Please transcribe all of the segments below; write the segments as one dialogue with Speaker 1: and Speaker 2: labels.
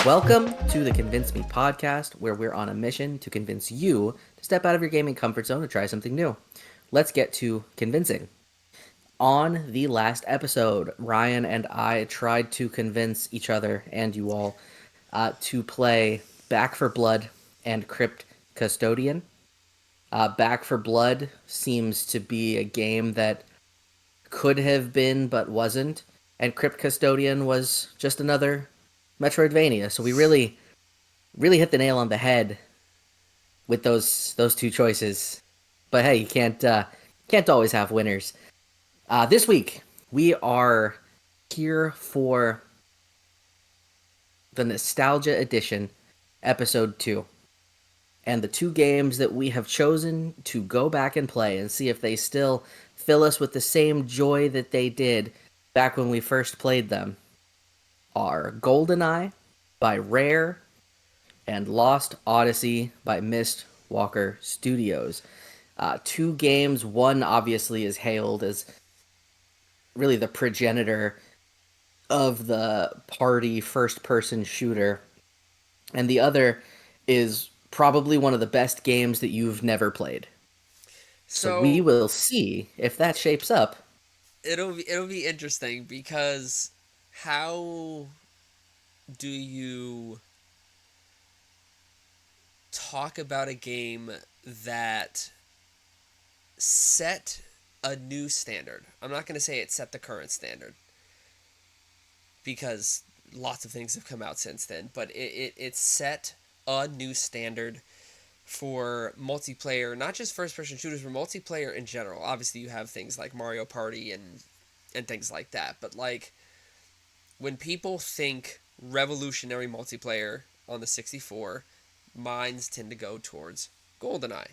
Speaker 1: Welcome to the Convince Me podcast, where we're on a mission to convince you to step out of your gaming comfort zone and try something new. Let's get to convincing. On the last episode, Ryan and I tried to convince each other and you all to play Back for Blood and Crypt Custodian. Back for Blood seems to be a game that could have been but wasn't, and Crypt Custodian was just another Metroidvania. So we really hit the nail on the head with those two choices. But hey, you can't always have winners. This week we are here for the Nostalgia Edition, Episode 2. And the two games that we have chosen to go back and play and see if they still fill us with the same joy that they did back when we first played them are GoldenEye by Rare and Lost Odyssey by Mistwalker Studios. Two games, one obviously is hailed as really the progenitor of the party first-person shooter, and the other is probably one of the best games that you've never played. So we
Speaker 2: So
Speaker 1: will see if that shapes up.
Speaker 2: it'll be interesting because how do you talk about a game that set a new standard? I'm not going to say it set the current standard because lots of things have come out since then, but it set a new standard for multiplayer, not just first person shooters, but multiplayer in general. Obviously, you have things like Mario Party and things like that, but like when people think revolutionary multiplayer on the 64, minds tend to go towards GoldenEye.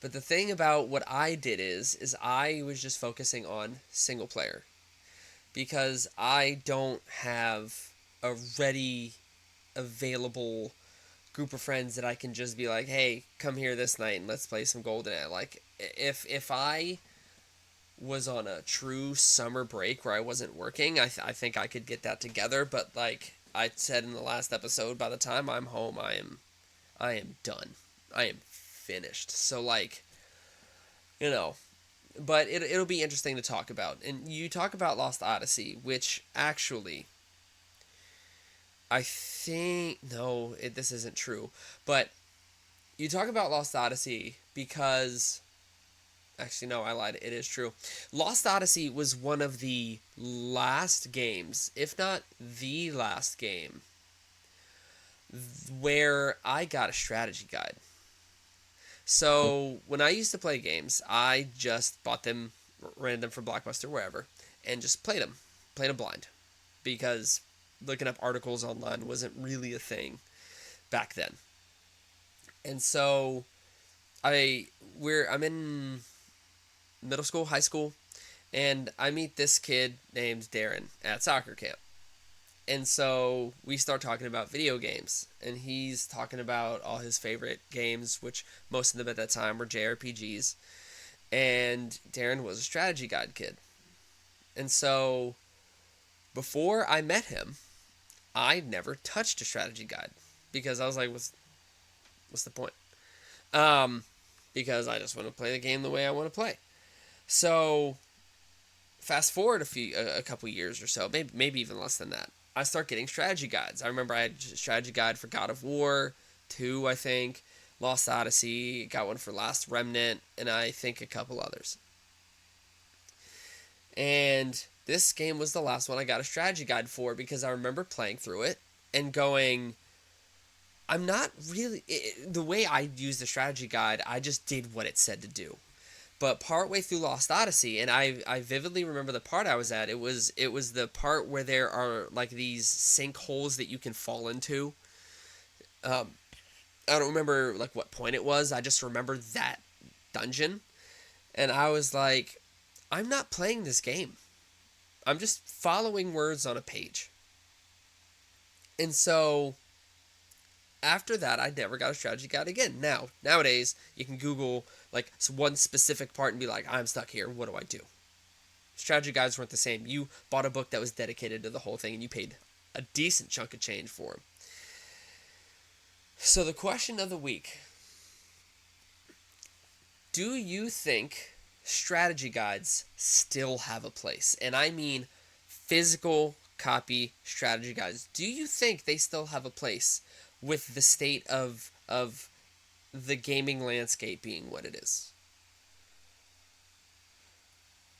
Speaker 2: But the thing about what I did is I was just focusing on single player because I don't have a ready available group of friends that I can just be like, "Hey, come here this night and let's play some GoldenEye." Like if I was on a true summer break where I wasn't working, I think I could get that together. But like I said in the last episode, by the time I'm home, I am done. I am finished. So like you know, but it'll be interesting to talk about. And you talk about Lost Odyssey, which actually I think no, this isn't true. But you talk about Lost Odyssey because actually, no, I lied. It is true. Lost Odyssey was one of the last games, if not the last game, where I got a strategy guide. So when I used to play games, I just bought them random from Blockbuster, wherever, and just played them blind, because looking up articles online wasn't really a thing back then. And so I'm in middle school, high school, and I meet this kid named Darren at soccer camp. And so we start talking about video games, and he's talking about all his favorite games, which most of them at that time were JRPGs. And Darren was a strategy guide kid. And so before I met him, I never touched a strategy guide because I was like, what's the point? Um, because I just want to play the game the way I want to play. So fast forward a couple years or so, maybe even less than that, I start getting strategy guides. I remember I had a strategy guide for God of War 2, I think, Lost Odyssey, got one for Last Remnant, and I think a couple others. And this game was the last one I got a strategy guide for because I remember playing through it and going, I'm not really the way I used the strategy guide, I just did what it said to do. But partway through Lost Odyssey, and I vividly remember the part I was at. It was the part where there are like these sinkholes that you can fall into. Um, I don't remember like what point it was. I just remember that dungeon, and I was like, I'm not playing this game. I'm just following words on a page. And so after that, I never got a strategy guide again. Nowadays, you can Google like one specific part and be like, I'm stuck here. What do I do? Strategy guides weren't the same. You bought a book that was dedicated to the whole thing and you paid. a decent chunk of change for him. So the question of the week: do you think strategy guides still have a place? And I mean physical copy strategy guides. Do you think they still have a place with the state of the gaming landscape being what it is?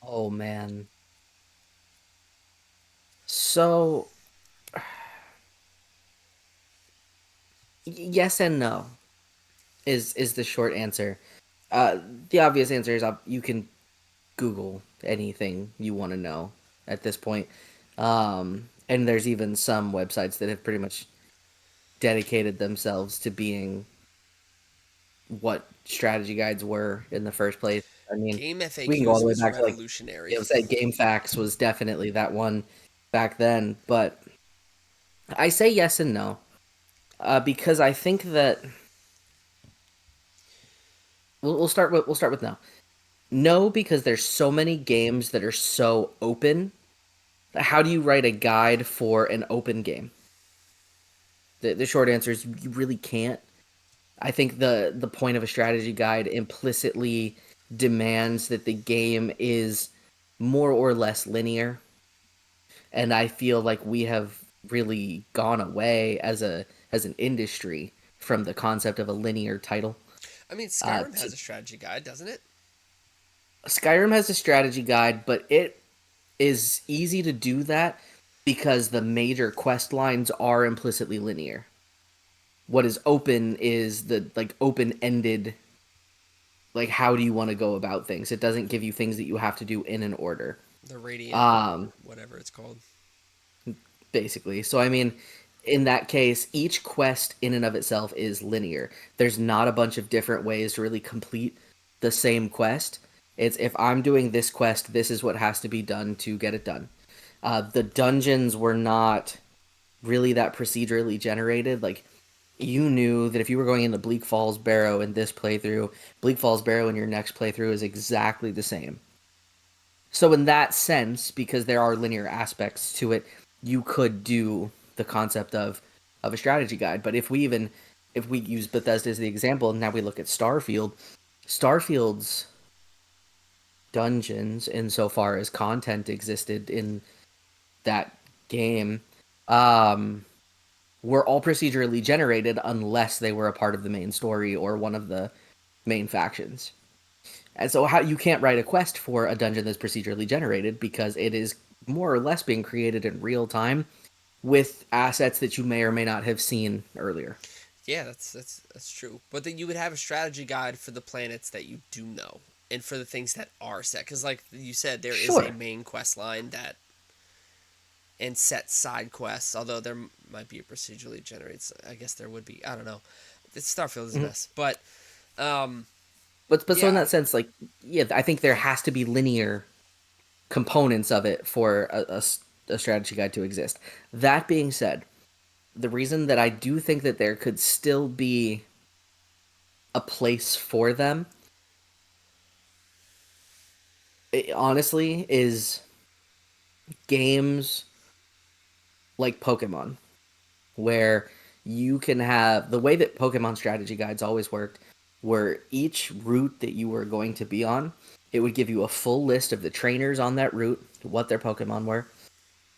Speaker 1: Oh man. So yes and no is the short answer. Uh, the obvious answer is you can Google anything you want to know at this point. And there's even some websites that have pretty much dedicated themselves to being what strategy guides were in the first place. I mean,
Speaker 2: Game
Speaker 1: we can go all
Speaker 2: FAQs
Speaker 1: the way
Speaker 2: was
Speaker 1: back to like,
Speaker 2: revolutionary.
Speaker 1: you know, say GameFAQs was definitely that one back then. But I say yes and no, because I think that we'll start with no. No, because there's so many games that are so open. How do you write a guide for an open game? The short answer is you really can't. I think the point of a strategy guide implicitly demands that the game is more or less linear, and I feel like we have really gone away as an industry from the concept of a linear title.
Speaker 2: I mean, Skyrim
Speaker 1: To
Speaker 2: has a strategy guide, doesn't it?
Speaker 1: Skyrim has a strategy guide, but it is easy to do that because the major quest lines are implicitly linear. What is open is the like open-ended, like how do you want to go about things. It doesn't give you things that you have to do in an order.
Speaker 2: The Radiant,
Speaker 1: Um
Speaker 2: whatever it's called.
Speaker 1: Basically. So I mean, in that case, each quest in and of itself is linear. There's not a bunch of different ways to really complete the same quest. It's if I'm doing this quest, this is what has to be done to get it done. The dungeons were not really that procedurally generated. Like you knew that if you were going into Bleak Falls Barrow in this playthrough, Bleak Falls Barrow in your next playthrough is exactly the same. So in that sense, because there are linear aspects to it, you could do the concept of a strategy guide. But if we use Bethesda as the example, and now we look at Starfield's dungeons, insofar as content existed in that game, um, were all procedurally generated unless they were a part of the main story or one of the main factions. And so how you can't write a quest for a dungeon that's procedurally generated because it is more or less being created in real time with assets that you may or may not have seen earlier.
Speaker 2: Yeah, that's true. But then you would have a strategy guide for the planets that you do know, and for the things that are set. Because, like you said, there is a
Speaker 1: Sure.
Speaker 2: main quest line that and set side quests. Although there might be a procedurally generated. I guess there would be. I don't know. Starfield is a
Speaker 1: Mhm.
Speaker 2: mess, but um,
Speaker 1: But so in
Speaker 2: yeah,
Speaker 1: that sense, like yeah, I think there has to be linear components of it for a strategy guide to exist. That being said, the reason that I do think that there could still be a place for them, honestly, is games like Pokemon, where you can have the way that Pokemon strategy guides always worked, where each route that you were going to be on, it would give you a full list of the trainers on that route, what their Pokemon were.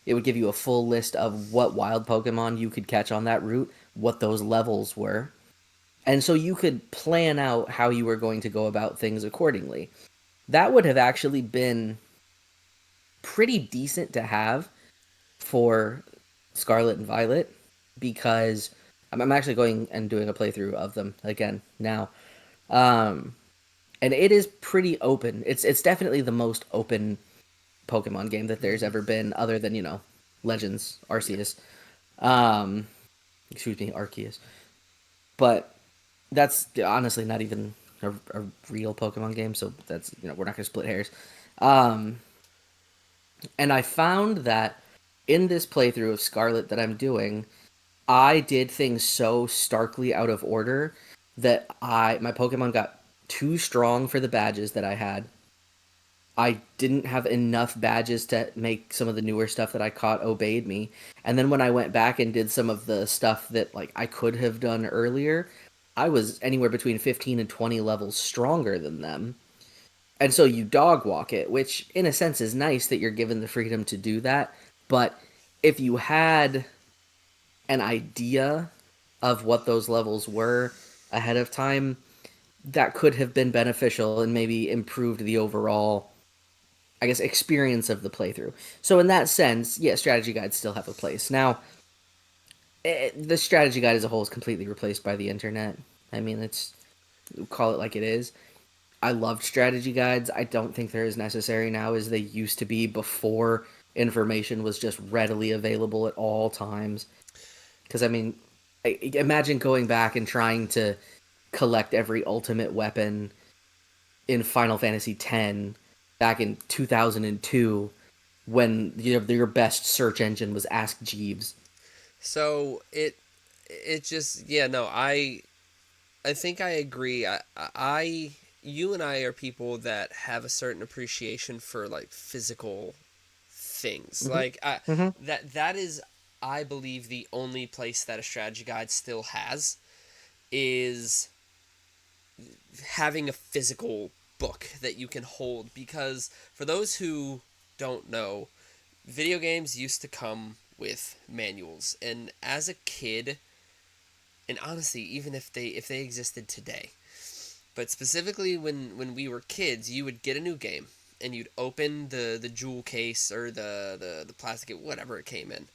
Speaker 1: It would give you a full list of what wild Pokemon you could catch on that route, what those levels were. And so you could plan out how you were going to go about things accordingly. That would have actually been pretty decent to have for Scarlet and Violet because I'm actually going and doing a playthrough of them again now. Um, and it is pretty open. It's definitely the most open Pokemon game that there's
Speaker 2: hmm
Speaker 1: ever been, other than Legends
Speaker 2: yeah,
Speaker 1: Arceus. Um, excuse me, Arceus. But that's honestly not even a real Pokemon game, so that's we're not gonna split hairs. Um, and I found that in this playthrough of Scarlet that I'm doing, I did things so starkly out of order that my Pokemon got too strong for the badges that I had. I didn't have enough badges to make some of the newer stuff that I caught obeyed me. And then when I went back and did some of the stuff that like I could have done earlier, I was anywhere between 15 and 20 levels stronger than them. And so you dog walk it, which in a sense is nice that you're given the freedom to do that. But if you had an idea of what those levels were ahead of time, that could have been beneficial and maybe improved the overall, I guess, experience of the playthrough. So in that sense, yeah, strategy guides still have a place. Now, the strategy guide as a whole is completely replaced by the internet. I mean, it's call it like it is. I loved strategy guides. I don't think they're as necessary now as they used to be before information was just readily available at all times. Because I mean, imagine going back and trying to collect every ultimate weapon in Final Fantasy X back in 2002 when your best search engine was Ask Jeeves.
Speaker 2: So it just yeah no I think I agree. I you and I are people that have a certain appreciation for like physical things.
Speaker 1: Mm-hmm.
Speaker 2: Like
Speaker 1: Mm-hmm.
Speaker 2: that is I believe the only place that a strategy guide still has is having a physical book that you can hold, because for those who don't know, video games used to come with manuals, and as a kid, and honestly even if they existed today, but specifically when we were kids, you would get a new game and you'd open the jewel case or the plastic, whatever it came in,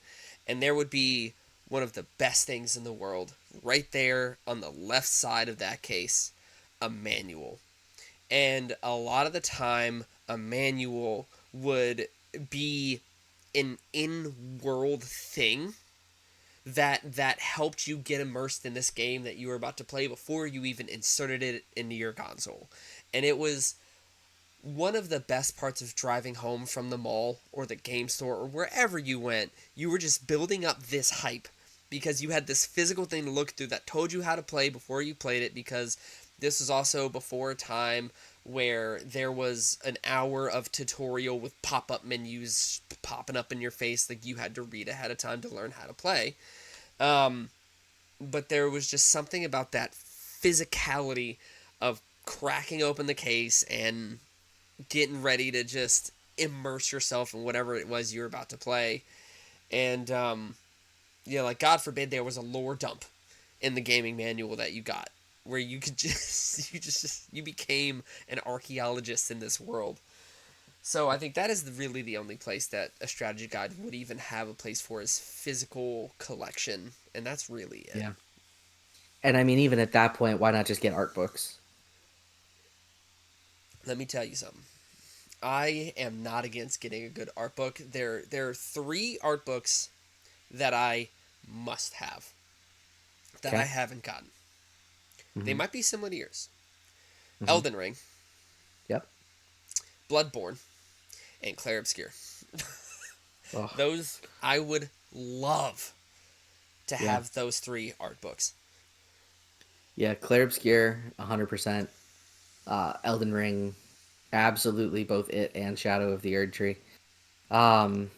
Speaker 2: and there would be one of the best things in the world right there on the left side of that case, a manual. And a lot of the time a manual would be an in-world thing that helped you get immersed in this game that you were about to play before you even inserted it into your console. And it was one of the best parts of driving home from the mall or the game store or wherever you went. You were just building up this hype because you had this physical thing to look through that told you how to play before you played it, because this was also before a time where there was an hour of tutorial with pop-up menus popping up in your face like you had to read ahead of time to learn how to play. um, but there was just something about that physicality of cracking open the case and getting ready to just immerse yourself in whatever it was you were about to play. And like God forbid there was a lore dump in the gaming manual that you got, where you could you became an archaeologist in this world. So I think that is really the only place that a strategy guide would even have a place for is physical collection, and that's really it.
Speaker 1: Yeah. And I mean, even at that point, why not just get art books?
Speaker 2: Let me tell you something. I am not against getting a good art book. There are three art books that I must have that I
Speaker 1: Okay.
Speaker 2: haven't gotten. They
Speaker 1: Mm-hmm.
Speaker 2: might be similar to yours.
Speaker 1: Mm-hmm.
Speaker 2: Elden Ring,
Speaker 1: Yep.
Speaker 2: Bloodborne, and Clair Obscur.
Speaker 1: Oh,
Speaker 2: Those I would love to
Speaker 1: yeah.
Speaker 2: have those three art books.
Speaker 1: Yeah. Clair Obscur, 100%. Elden Ring, absolutely both it and Shadow of the Erd Tree. Um,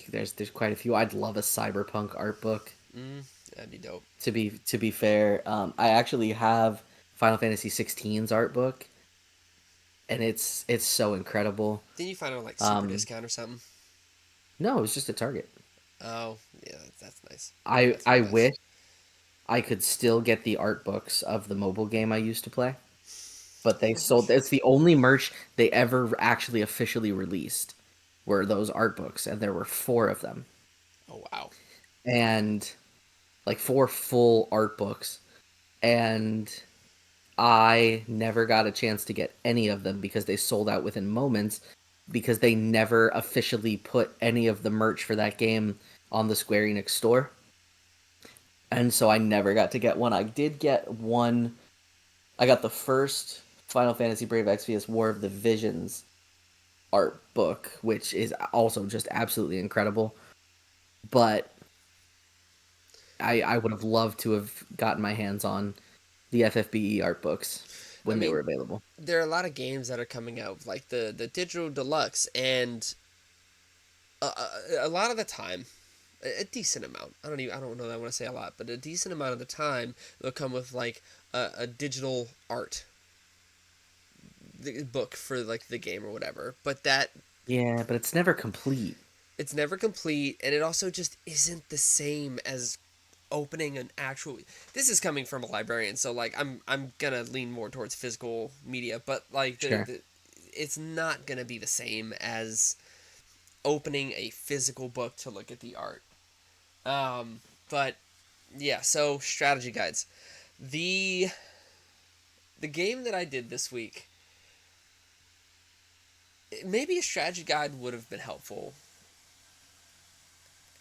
Speaker 1: there's quite a few. I'd love a cyberpunk art book.
Speaker 2: That'd be dope.
Speaker 1: To be fair, I actually have Final Fantasy 16's art book, and it's so incredible.
Speaker 2: Didn't you find it on like super
Speaker 1: Um,
Speaker 2: discount or something?
Speaker 1: no, it was just a Target.
Speaker 2: Oh, yeah, that's nice.
Speaker 1: I
Speaker 2: That's
Speaker 1: I
Speaker 2: real nice.
Speaker 1: wish I could still get the art books of the mobile game I used to play, but they sold. It's the only merch they ever actually officially released were those art books, and there were four of them,
Speaker 2: Oh wow.
Speaker 1: and like four full art books, and I never got a chance to get any of them because they sold out within moments because they never officially put any of the merch for that game on the Square Enix store. And so I never got to get one. I did get one. I got the first Final Fantasy Brave Exvius War of the Visions art book, which is also just absolutely incredible. But I would have loved to have gotten my hands on the FFBE art books.
Speaker 2: I
Speaker 1: when they
Speaker 2: mean,
Speaker 1: were available.
Speaker 2: there are a lot of games that are coming out, like the digital deluxe, and a lot of the time, a decent amount. I don't know that I want to say a lot, but a decent amount of the time they'll come with like a digital art book for like the game or whatever. But that
Speaker 1: Yeah, but it's never complete.
Speaker 2: it's never complete, and it also just isn't the same as opening an actual. This is coming from a librarian, so like I'm gonna lean more towards physical media, but like
Speaker 1: Sure.
Speaker 2: it's not gonna be the same as opening a physical book to look at the art. But yeah, so strategy guides. The the game that I did this week, maybe a strategy guide would have been helpful.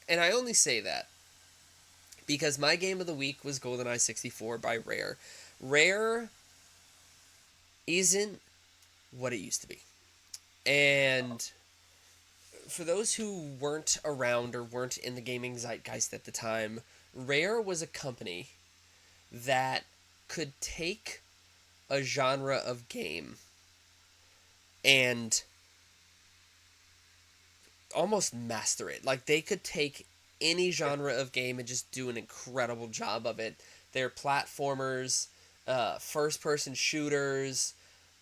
Speaker 2: And I only say that because my game of the week was GoldenEye 64 by Rare. Rare isn't what it used to be. And for those who weren't around or weren't in the gaming zeitgeist at the time, Rare was a company that could take a genre of game and almost master it. Like they could take any genre of game and just do an incredible job of it. They're platformers, first person shooters.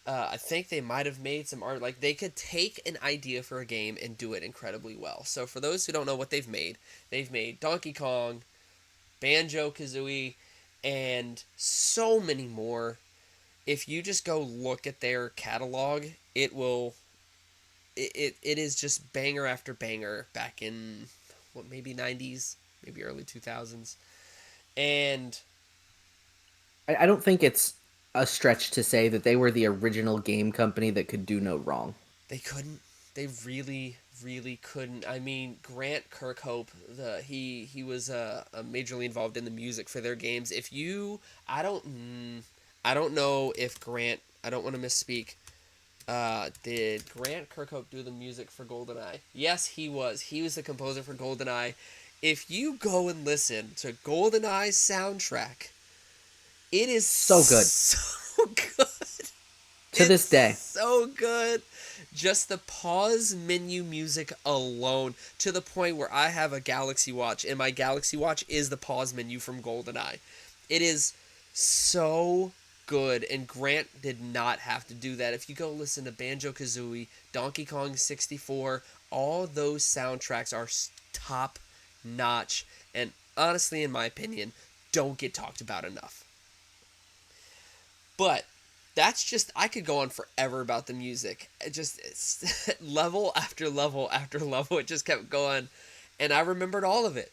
Speaker 2: I think they might have made some art. Like they could take an idea for a game and do it incredibly well. So for those who don't know what they've made Donkey Kong, Banjo Kazooie, and so many more. If you just go look at their catalog, it will it is just banger after banger back in what maybe 90s, maybe early 2000s. And
Speaker 1: I don't think it's a stretch to say that they were the original game company that could do no wrong.
Speaker 2: they couldn't they really couldn't. I mean, Grant Kirkhope, he was majorly involved in the music for their games. If you I don't know if Grant, I don't want to misspeak. Did Grant Kirkhope do the music for GoldenEye? Yes, he was. He was the composer for GoldenEye. If you go and listen to GoldenEye's soundtrack, it is
Speaker 1: So good.
Speaker 2: so good.
Speaker 1: To
Speaker 2: It's
Speaker 1: this day.
Speaker 2: so good. Just the pause menu music alone, to the point where I have a Galaxy Watch, and my Galaxy Watch is the pause menu from GoldenEye. It is so good, and Grant did not have to do that. If you go listen to Banjo Kazooie, Donkey Kong 64, all those soundtracks are top notch, and honestly, in my opinion, don't get talked about enough. But that's just, I could go on forever about the music. It just, it's level after level after level. It just kept going. And I remembered all of it.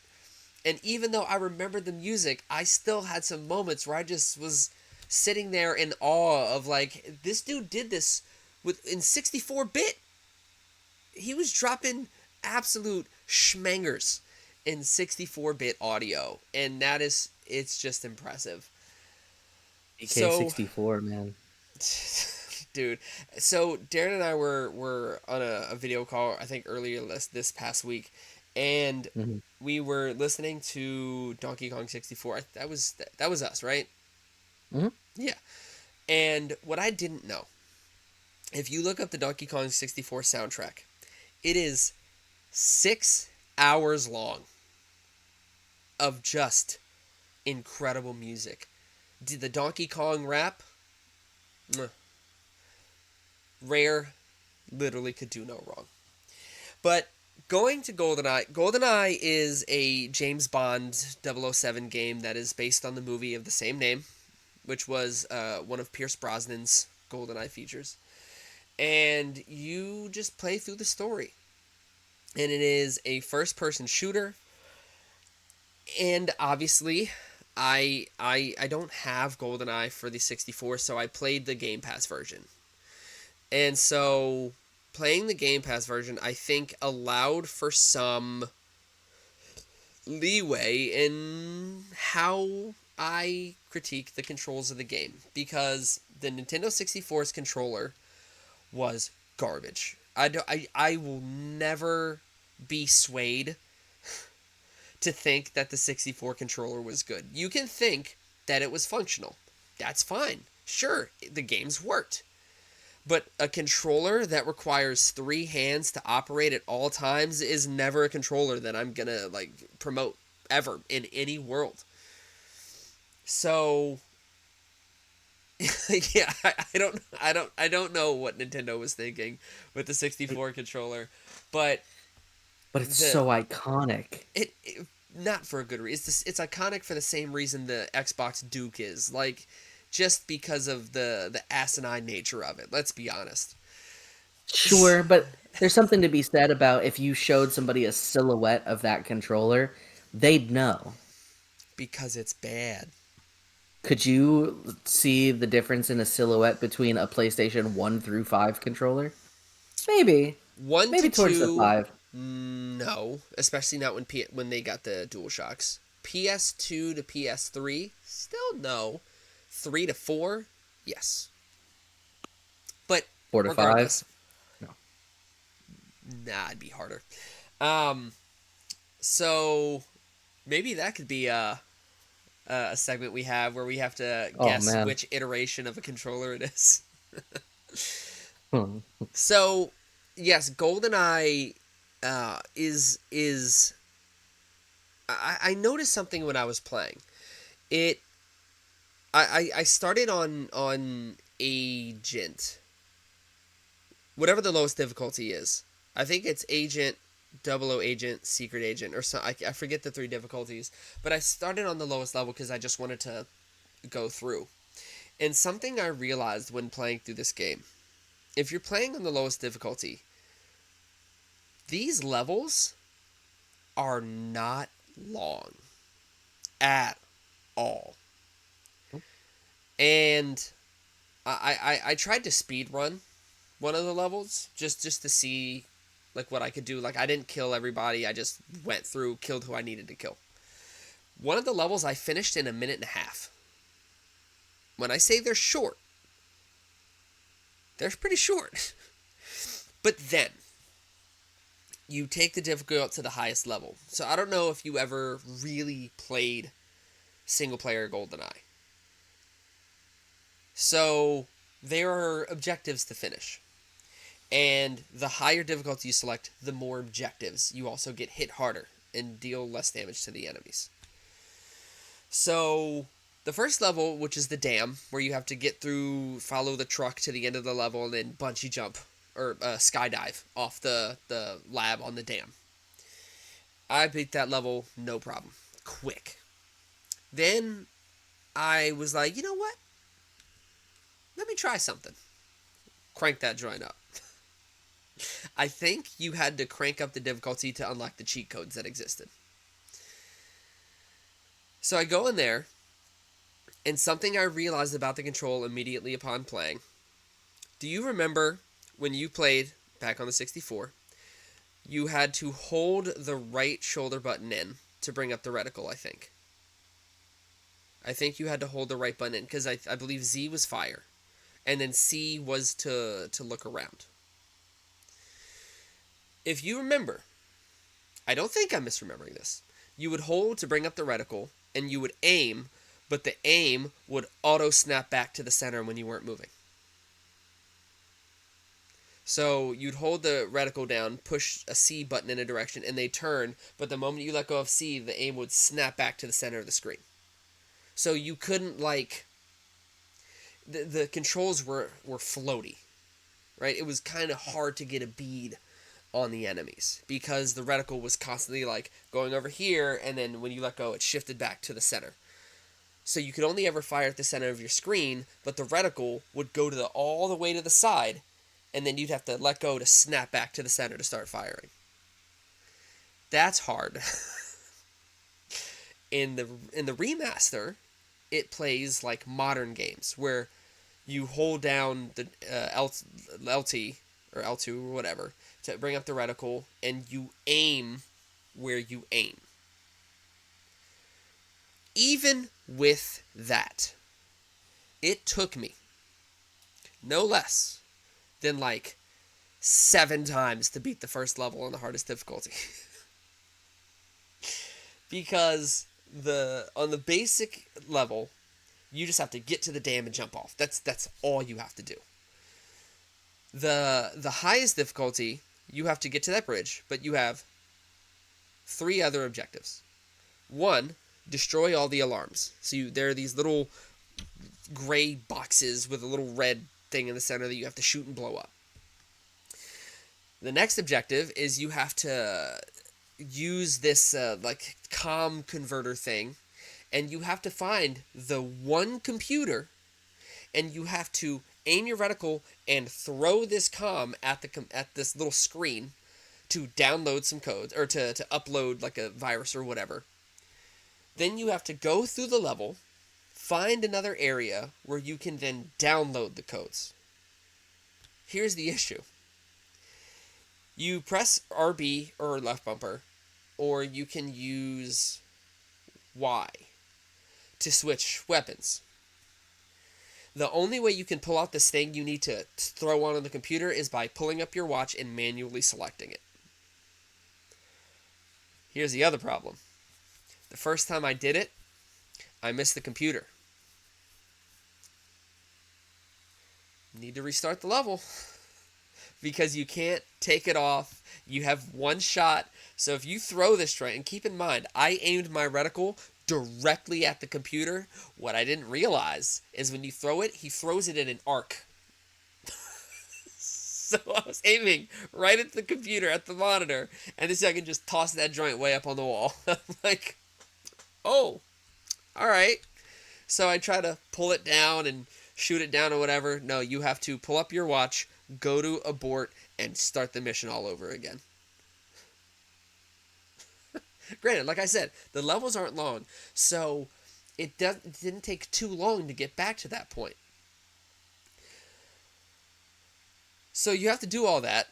Speaker 2: And even though I remembered the music, I still had some moments where I just was sitting there in awe of like, this dude did this with in 64-bit. He was dropping absolute schmangers in 64-bit audio. And that is, it's just impressive. So
Speaker 1: AK-64, man.
Speaker 2: dude, so Darren and I were on a video call, I think earlier this past week, and
Speaker 1: Hmm.
Speaker 2: we were listening to Donkey Kong 64. That was us, right?
Speaker 1: Hmm.
Speaker 2: Yeah. And what I didn't know, if you look up the Donkey Kong 64 soundtrack, it is 6 hours long of just incredible music. Did the Donkey Kong rap? Rare literally could do no wrong. But going to GoldenEye, GoldenEye is a James Bond 007 game that is based on the movie of the same name, which was one of Pierce Brosnan's GoldenEye features. And you just play through the story. And it is a first person shooter. And obviously, I don't have GoldenEye for the 64, so I played the Game Pass version. And so playing the Game Pass version, I think, allowed for some leeway in how I critique the controls of the game, because the Nintendo 64's controller was garbage. I will never be swayed to think that the 64 controller was good. You can think that it was functional. That's fine. Sure, the game's worked. But a controller that requires 3 hands to operate at all times is never a controller that I'm gonna like promote ever in any world. So yeah, I don't know what Nintendo was thinking with the 64 controller, but
Speaker 1: But it's
Speaker 2: the
Speaker 1: so iconic.
Speaker 2: it not for a good reason. It's iconic for the same reason the Xbox Duke is, like just because of the asinine nature of it. Let's be honest.
Speaker 1: Sure, but there's something to be said about if you showed somebody a silhouette of that controller, they'd know.
Speaker 2: Because it's bad.
Speaker 1: Could you see the difference in a silhouette between a PlayStation 1 through 5 controller? Maybe.
Speaker 2: One to
Speaker 1: Maybe towards the
Speaker 2: two,
Speaker 1: 5.
Speaker 2: no, especially not when they got the DualShocks. PS2 to PS3, still no. 3 to 4, yes. But
Speaker 1: 4 to 5?
Speaker 2: regardless,
Speaker 1: No.
Speaker 2: nah, it'd be harder. Um, so maybe that could be a segment we have where we have to
Speaker 1: Oh,
Speaker 2: guess
Speaker 1: man.
Speaker 2: which iteration of a controller it is.
Speaker 1: Hmm.
Speaker 2: So, yes, GoldenEye is I noticed something when I was playing. It I started on agent, whatever the lowest difficulty is. I think it's agent, double O agent, secret agent, or so. I forget the 3 difficulties, but I started on the lowest level because I just wanted to go through. And something I realized when playing through this game, if you're playing on the lowest difficulty, these levels are not long at all. And I tried to speed run one of the levels just to see like what I could do. Like I didn't kill everybody. I just went through, killed who I needed to kill. One of the levels I finished in a minute and a half. When I say they're short, they're pretty short. But then you take the difficulty up to the highest level. So I don't know if you ever really played single player GoldenEye. So there are objectives to finish. And the higher difficulty you select, the more objectives. You also get hit harder and deal less damage to the enemies. So the first level, which is the dam, where you have to get through, follow the truck to the end of the level, and then bungee jump or skydive off the lab on the dam. I beat that level, no problem. Quick. Then I was like, you know what? Let me try something. Crank that joint up. I think you had to crank up the difficulty to unlock the cheat codes that existed. So I go in there, and something I realized about the control immediately upon playing. Do you remember when you played back on the 64? You had to hold the right shoulder button in to bring up the reticle, I think. I think you had to hold the right button in because I believe Z was fire. And then C was to look around. If you remember, I don't think I'm misremembering this. You would hold to bring up the reticle, and you would aim, but the aim would auto-snap back to the center when you weren't moving. So you'd hold the reticle down, push a C button in a direction, and they turn, but the moment you let go of C, the aim would snap back to the center of the screen. So you couldn't, like... The controls were floaty, right? It was kind of hard to get a bead on the enemies because the reticle was constantly like going over here, and then when you let go, it shifted back to the center. So you could only ever fire at the center of your screen, but the reticle would go to all the way to the side, and then you'd have to let go to snap back to the center to start firing. That's hard. In the remaster, it plays like modern games where you hold down the LT or L2 or whatever to bring up the reticle, and you aim where you aim. Even with that, it took me no less than like 7 times to beat the first level on the hardest difficulty. Because on the basic level, You just have to get to the dam and jump off. That's all you have to do. The highest difficulty, you have to get to that bridge, but you have 3 other objectives. 1, destroy all the alarms. So there are these little gray boxes with a little red thing in the center that you have to shoot and blow up. The next objective is you have to use this like comm converter thing, and you have to find the one computer, and you have to aim your reticle and throw this comm at this little screen to download some codes, or to upload like a virus or whatever. Then you have to go through the level, find another area where you can then download the codes. Here's the issue. You press RB or left bumper, or you can use Y to switch weapons. The only way you can pull out this thing you need to throw on the computer is by pulling up your watch and manually selecting it. Here's the other problem. The first time I did it, I missed the computer. Need to restart the level because you can't take it off. You have one shot. So if you throw this joint, and keep in mind, I aimed my reticle directly at the computer. What I didn't realize is when you throw it, he throws it in an arc. So I was aiming right at the computer, at the monitor, and this I can just toss that joint way up on the wall. I'm like, oh, all right. So I try to pull it down and shoot it down or whatever. No, you have to pull up your watch, go to abort, and start the mission all over again. Granted, like I said, the levels aren't long, so it didn't take too long to get back to that point. So you have to do all that,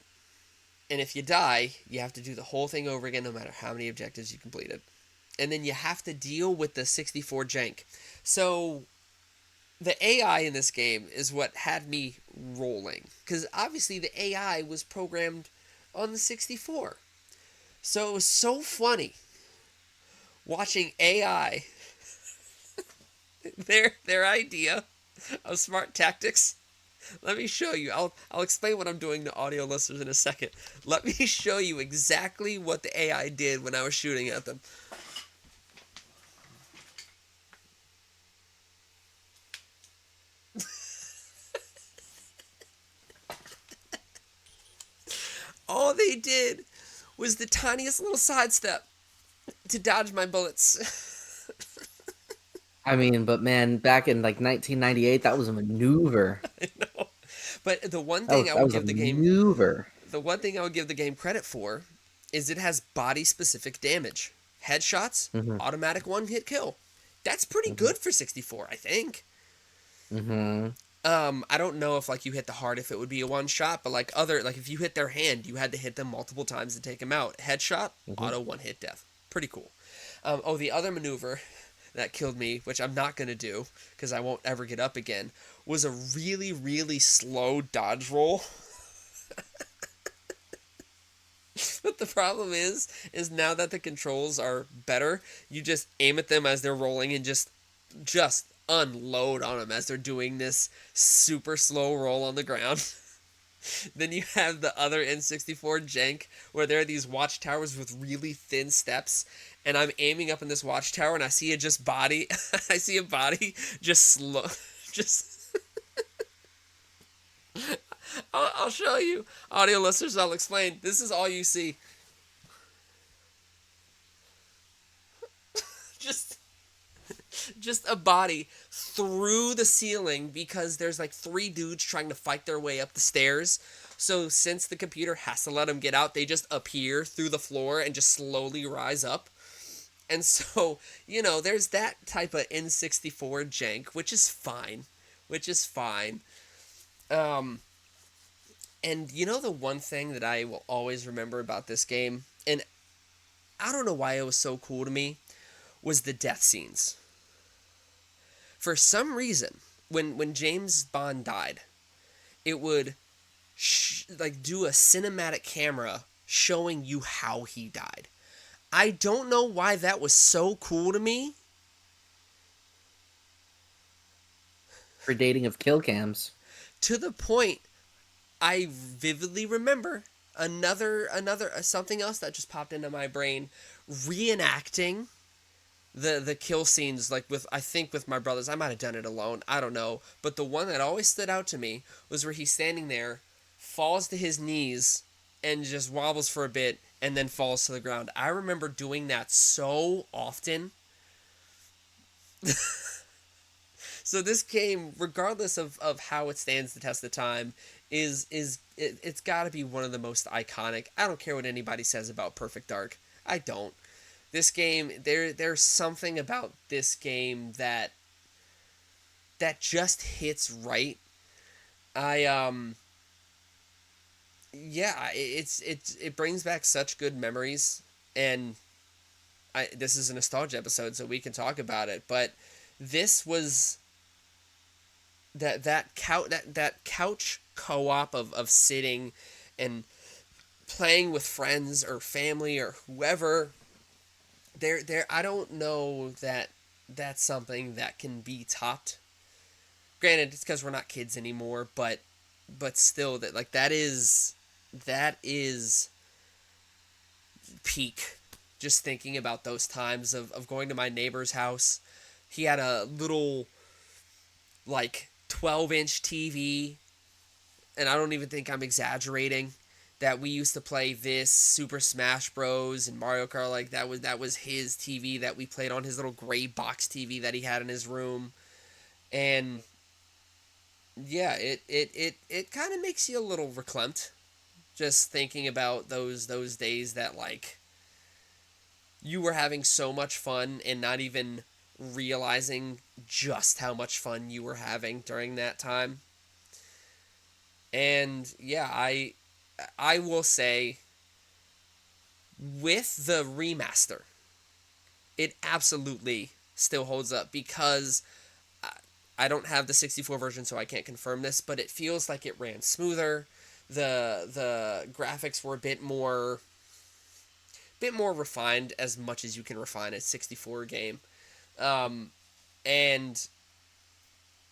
Speaker 2: and if you die, you have to do the whole thing over again no matter how many objectives you completed. And then you have to deal with the 64 jank. So the AI in this game is what had me rolling, because obviously the AI was programmed on the 64. So it was so funny watching AI, their idea of smart tactics. Let me show you. I'll explain what I'm doing to audio listeners in a second. Let me show you exactly what the AI did when I was shooting at them. All they did was the tiniest little sidestep to dodge my bullets.
Speaker 1: I mean, but man, back in like 1998, that was a maneuver.
Speaker 2: I know. But the one
Speaker 1: That
Speaker 2: thing
Speaker 1: was
Speaker 2: I
Speaker 1: that
Speaker 2: would
Speaker 1: was a
Speaker 2: give the game
Speaker 1: maneuver.
Speaker 2: the one thing I would give the game credit for is it has body specific damage. Headshots,
Speaker 1: Mm-hmm.
Speaker 2: automatic one hit kill. That's pretty good for 64, I think.
Speaker 1: Mm-hmm.
Speaker 2: I don't know if like you hit the heart if it would be a one shot, but like if you hit their hand, you had to hit them multiple times to take them out. Headshot, auto one hit death. Pretty cool. The other maneuver that killed me, which I'm not gonna do because I won't ever get up again, was a really, really slow dodge roll. But the problem is now that the controls are better, you just aim at them as they're rolling and just unload on them as they're doing this super slow roll on the ground. Then you have the other N64 jank where there are these watchtowers with really thin steps, and I'm aiming up in this watchtower and I see I see a body just slow, just. I'll show you. Audio listeners, I'll explain. This is all you see. Just a body through the ceiling because there's like 3 dudes trying to fight their way up the stairs. So since the computer has to let them get out, they just appear through the floor and just slowly rise up. And so, there's that type of N64 jank, which is fine. And the one thing that I will always remember about this game, and I don't know why it was so cool to me, was the death scenes. For some reason, when James Bond died, it would do a cinematic camera showing you how he died. I don't know why that was so cool to me.
Speaker 1: Predating of kill cams.
Speaker 2: To the point I vividly remember another something else that just popped into my brain, reenacting the kill scenes, like with, I think with my brothers. I might have done it alone, I don't know, but the one that always stood out to me was where he's standing there, falls to his knees, and just wobbles for a bit and then falls to the ground. I remember doing that so often. So this game, regardless of how it stands the test of time, it's got to be one of the most iconic. I don't care what anybody says about Perfect Dark. I don't. This game, there's something about this game that just hits right. I yeah, it brings back such good memories, and this is a nostalgia episode, so we can talk about it. But this was that couch co-op of sitting and playing with friends or family or whoever. There I don't know that that's something that can be topped. Granted, it's because we're not kids anymore, but still, that like that is peak. Just thinking about those times of going to my neighbor's house. He had a little, like, 12-inch TV, and I don't even think I'm exaggerating, that we used to play this Super Smash Bros. And Mario Kart. Like, that was his TV that we played on, his little gray box TV that he had in his room. And yeah, it kind of makes you a little verklempt just thinking about those days that, like, you were having so much fun and not even realizing just how much fun you were having during that time. And yeah, I will say, with the remaster, it absolutely still holds up, because I don't have the 64 version, so I can't confirm this, but it feels like it ran smoother. The graphics were a bit more refined, as much as you can refine a 64 game. Um, and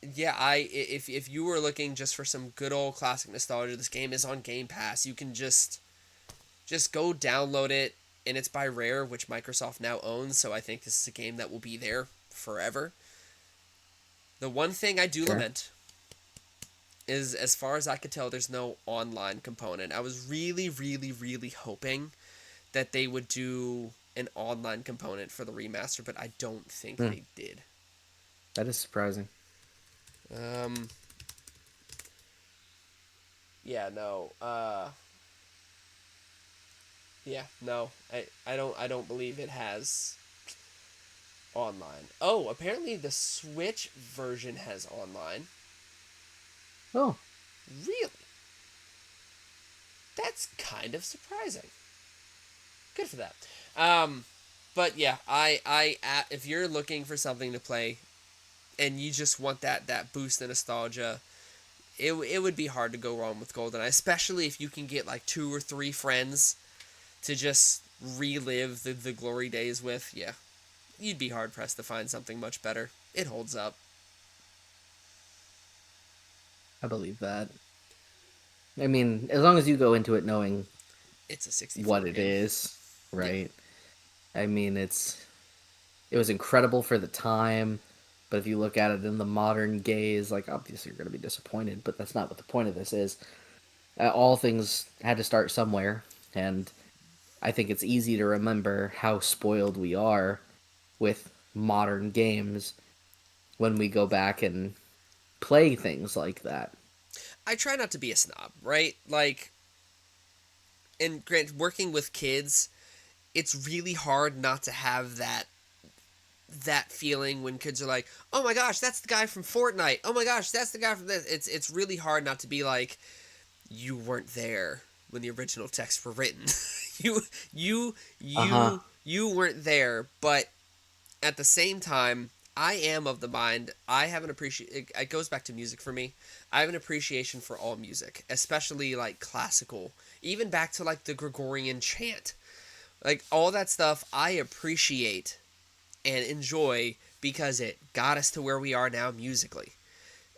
Speaker 2: yeah, if you were looking just for some good old classic nostalgia, this game is on Game Pass. You can just go download it, and it's by Rare, which Microsoft now owns. So I think this is a game that will be there forever. The one thing I do
Speaker 1: Sure.
Speaker 2: lament is, as far as I could tell, there's no online component. I was really, really, really hoping that they would do an online component for the remaster, but I don't think
Speaker 1: Hmm.
Speaker 2: they did.
Speaker 1: That is surprising.
Speaker 2: Um, yeah, no. Yeah, no. I don't believe it has online. Oh, apparently the Switch version has online.
Speaker 1: Oh,
Speaker 2: Really? That's kind of surprising. Good for that. Um, but yeah, if you're looking for something to play and you just want that boost of nostalgia, it would be hard to go wrong with GoldenEye, especially if you can get like 2 or 3 friends to just relive the glory days with. Yeah, you'd be hard pressed to find something much better. It holds up.
Speaker 1: I believe that. I mean, as long as you go into it knowing
Speaker 2: It's a
Speaker 1: what
Speaker 2: 64
Speaker 1: it
Speaker 2: game.
Speaker 1: is,
Speaker 2: Yeah.
Speaker 1: right? I mean, it was incredible for the time, but if you look at it in the modern gaze, like, obviously you're going to be disappointed, but that's not what the point of this is. All things had to start somewhere, and I think it's easy to remember how spoiled we are with modern games when we go back and play things like that.
Speaker 2: I try not to be a snob, right? Like, and grant working with kids, it's really hard not to have that feeling when kids are like, "Oh my gosh, that's the guy from Fortnite. Oh my gosh, that's the guy from this." It's really hard not to be like, "You weren't there when the original texts were written. you you
Speaker 1: Uh huh.
Speaker 2: you weren't there." But at the same time, I am of the mind, I have an appreciation. It goes back to music for me. I have an appreciation for all music, especially like classical, even back to like the Gregorian chant, like all that stuff. I appreciate and enjoy because it got us to where we are now musically.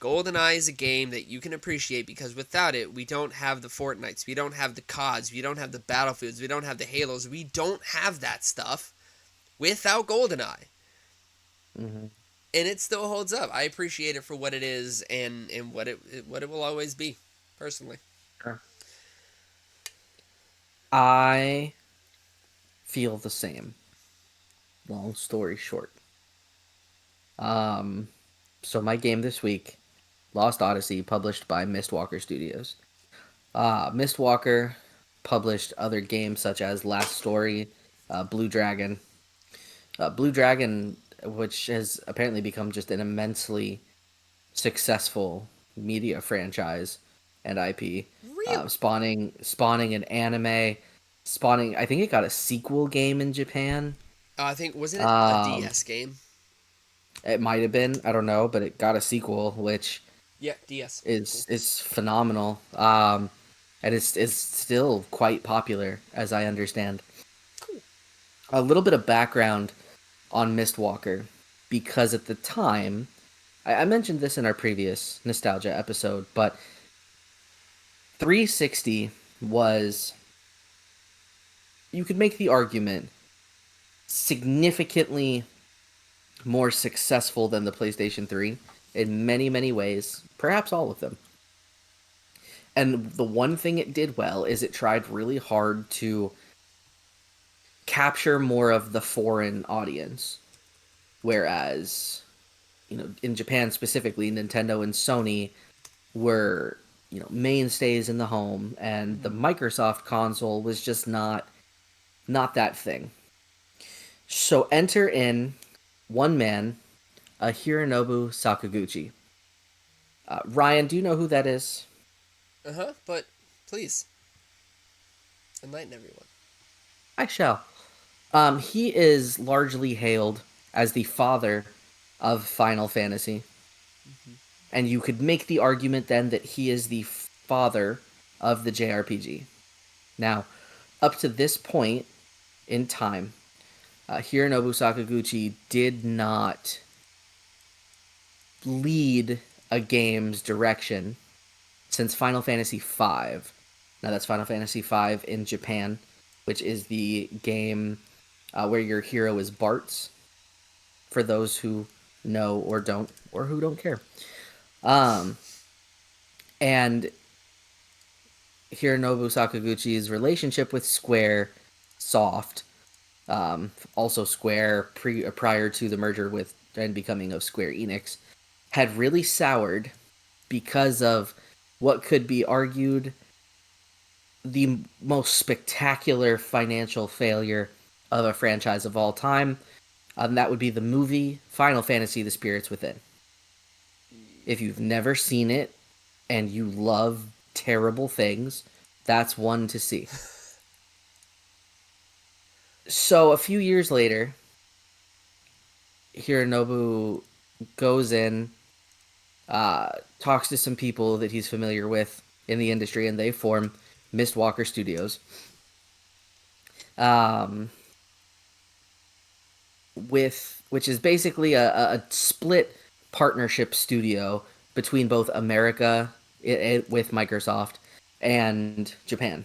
Speaker 2: GoldenEye is a game that you can appreciate because without it, we don't have the Fortnites, we don't have the CODs, we don't have the Battlefields, we don't have the Halos, we don't have that stuff without GoldenEye.
Speaker 1: Hmm.
Speaker 2: And it still holds up. I appreciate it for what it is and what it will always be, personally.
Speaker 1: Sure. I feel the same. Long story short. Um, so my game this week, Lost Odyssey, published by Mistwalker Studios. Mistwalker published other games such as Last Story, Blue Dragon. Blue Dragon, which has apparently become just an immensely successful media franchise and IP,
Speaker 2: Really?
Speaker 1: spawning an anime, spawning. I think it got a sequel game in Japan.
Speaker 2: I think, wasn't it a
Speaker 1: Um,
Speaker 2: DS game?
Speaker 1: it might have been, I don't know, but it got a sequel, which
Speaker 2: Yeah, DS. Cool.
Speaker 1: is phenomenal. And it's still quite popular, as I understand.
Speaker 2: Cool.
Speaker 1: A little bit of background on Mistwalker, because at the time, I mentioned this in our previous nostalgia episode, but 360 was, you could make the argument, significantly more successful than the PlayStation 3 in many, many ways, perhaps all of them. And the one thing it did well is it tried really hard to capture more of the foreign audience. Whereas, in Japan specifically, Nintendo and Sony were, mainstays in the home, and the
Speaker 2: Mm-hmm.
Speaker 1: Microsoft console was just not that thing. So enter in one man, a Hironobu Sakaguchi. Ryan, do you know who that is?
Speaker 2: Uh-huh, but please, enlighten everyone.
Speaker 1: I shall. He is largely hailed as the father of Final Fantasy,
Speaker 2: Mm-hmm.
Speaker 1: and you could make the argument then that he is the father of the JRPG. Now, up to this point in time, Hironobu Sakaguchi did not lead a game's direction since Final Fantasy V. Now, that's Final Fantasy V in Japan, which is the game where your hero is Bartz, for those who know or don't, or who don't care. Um, and Hironobu Sakaguchi's relationship with Square Soft, also Square prior to the merger with and becoming of Square Enix, had really soured because of what could be argued the most spectacular financial failure of a franchise of all time. And that would be the movie Final Fantasy: The Spirits Within. If you've never seen it and you love terrible things, that's one to see. So a few years later, Hironobu goes in, talks to some people that he's familiar with in the industry, and they form Mistwalker Studios. Um, which is basically a split partnership studio between both America with Microsoft and Japan.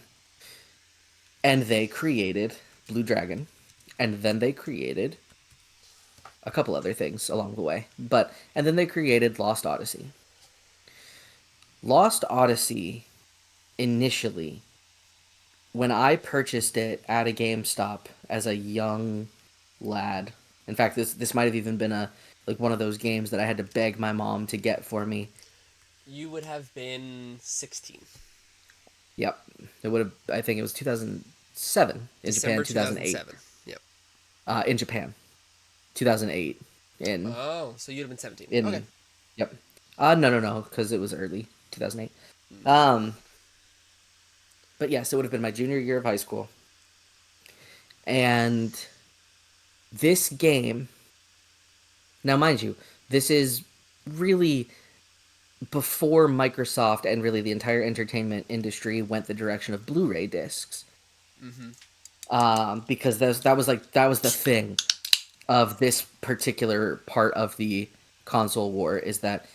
Speaker 1: And they created Blue Dragon, and then they created a couple other things along the way. And then they created Lost Odyssey. Lost Odyssey initially, when I purchased it at a GameStop as a young lad. In fact, this might have even been a like one of those games that I had to beg my mom to get for me.
Speaker 2: You would have been 16.
Speaker 1: Yep, it would have. I think it was 2007 in Japan,
Speaker 2: December
Speaker 1: 2008
Speaker 2: 2007. Yep.
Speaker 1: in Japan, 2008 in
Speaker 2: Oh, so you'd have been 17. Okay.
Speaker 1: in yep. No, because it was early 2008.
Speaker 2: Mm.
Speaker 1: Um, but yes, it would have been my junior year of high school, and this game. Now, mind you, this is really before Microsoft and really the entire entertainment industry went the direction of Blu-ray discs.
Speaker 2: Mm-hmm.
Speaker 1: Because that was the thing of this particular part of the console war, is that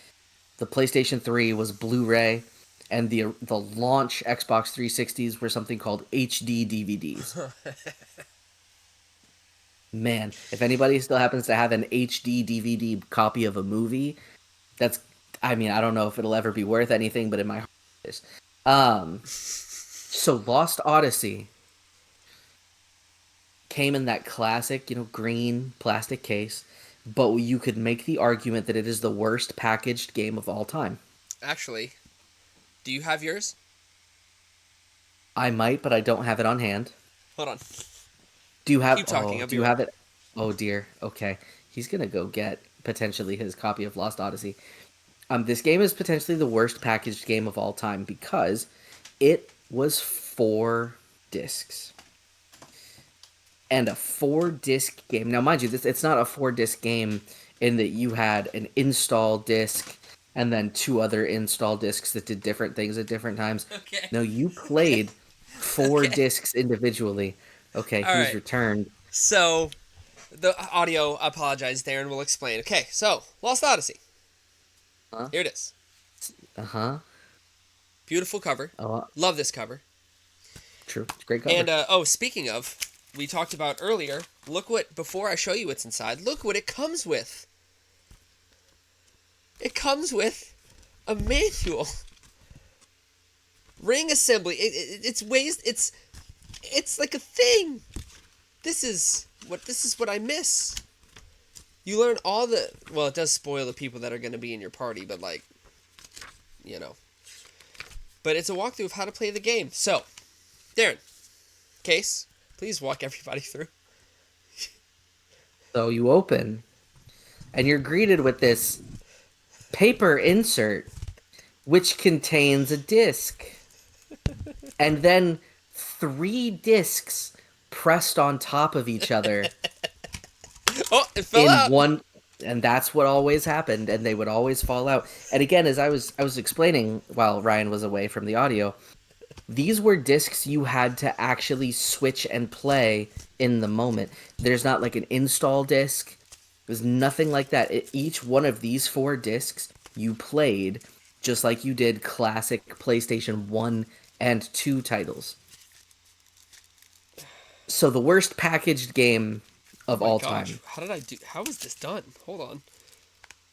Speaker 1: The PlayStation 3 was Blu-ray, and the launch Xbox 360s were something called HD DVDs. Man, if anybody still happens to have an HD DVD copy of a movie, that's, I mean, I don't know if it'll ever be worth anything, but in my heart it is. Um, so Lost Odyssey came in that classic, green plastic case, but you could make the argument that it is the worst packaged game of all time.
Speaker 2: Actually, do you have yours?
Speaker 1: I might, but I don't have it on hand.
Speaker 2: Hold on.
Speaker 1: Do you have?
Speaker 2: Keep talking.
Speaker 1: Oh,
Speaker 2: I'll
Speaker 1: do
Speaker 2: be
Speaker 1: you
Speaker 2: right
Speaker 1: have
Speaker 2: back.
Speaker 1: it? Oh dear. Okay, he's gonna go get potentially his copy of Lost Odyssey. This game is potentially the worst packaged game of all time because it was 4 discs and a 4 disc game. Now, mind you, this it's not a 4 disc game in that you had an install disc and then 2 other install discs that did different things at different times.
Speaker 2: Okay.
Speaker 1: No, you played four
Speaker 2: Okay.
Speaker 1: discs individually. Okay,
Speaker 2: All
Speaker 1: he's
Speaker 2: right.
Speaker 1: returned.
Speaker 2: So the audio, I apologize. Darren will explain. Okay. So Lost Odyssey.
Speaker 1: Huh?
Speaker 2: Here it is.
Speaker 1: Uh huh.
Speaker 2: Beautiful cover.
Speaker 1: Oh,
Speaker 2: Love this cover.
Speaker 1: true. It's a great cover.
Speaker 2: And speaking of, we talked about earlier. Look what before I show you what's inside. Look what it comes with. It comes with a manual. Ring assembly. It's ways. It's like a thing. This is what I miss. You learn all the. Well, it does spoil the people that are going to be in your party, but like, you know. But it's a walkthrough of how to play the game. So, Darren, Case, please walk everybody through.
Speaker 1: So you open, and you're greeted with this paper insert, which contains a disc, and then 3 discs pressed on top of each other
Speaker 2: Oh, it fell
Speaker 1: in
Speaker 2: out.
Speaker 1: one. And that's what always happened, and they would always fall out. And again, as I was explaining while Ryan was away from the audio, these were discs you had to actually switch and play in the moment. There's not like an install disc. There's nothing like that. Each one of these 4 discs you played just like you did classic PlayStation 1 and 2 titles. So the worst packaged game
Speaker 2: Oh
Speaker 1: of
Speaker 2: my
Speaker 1: all
Speaker 2: gosh,
Speaker 1: time.
Speaker 2: how did I do? How was this done? Hold on.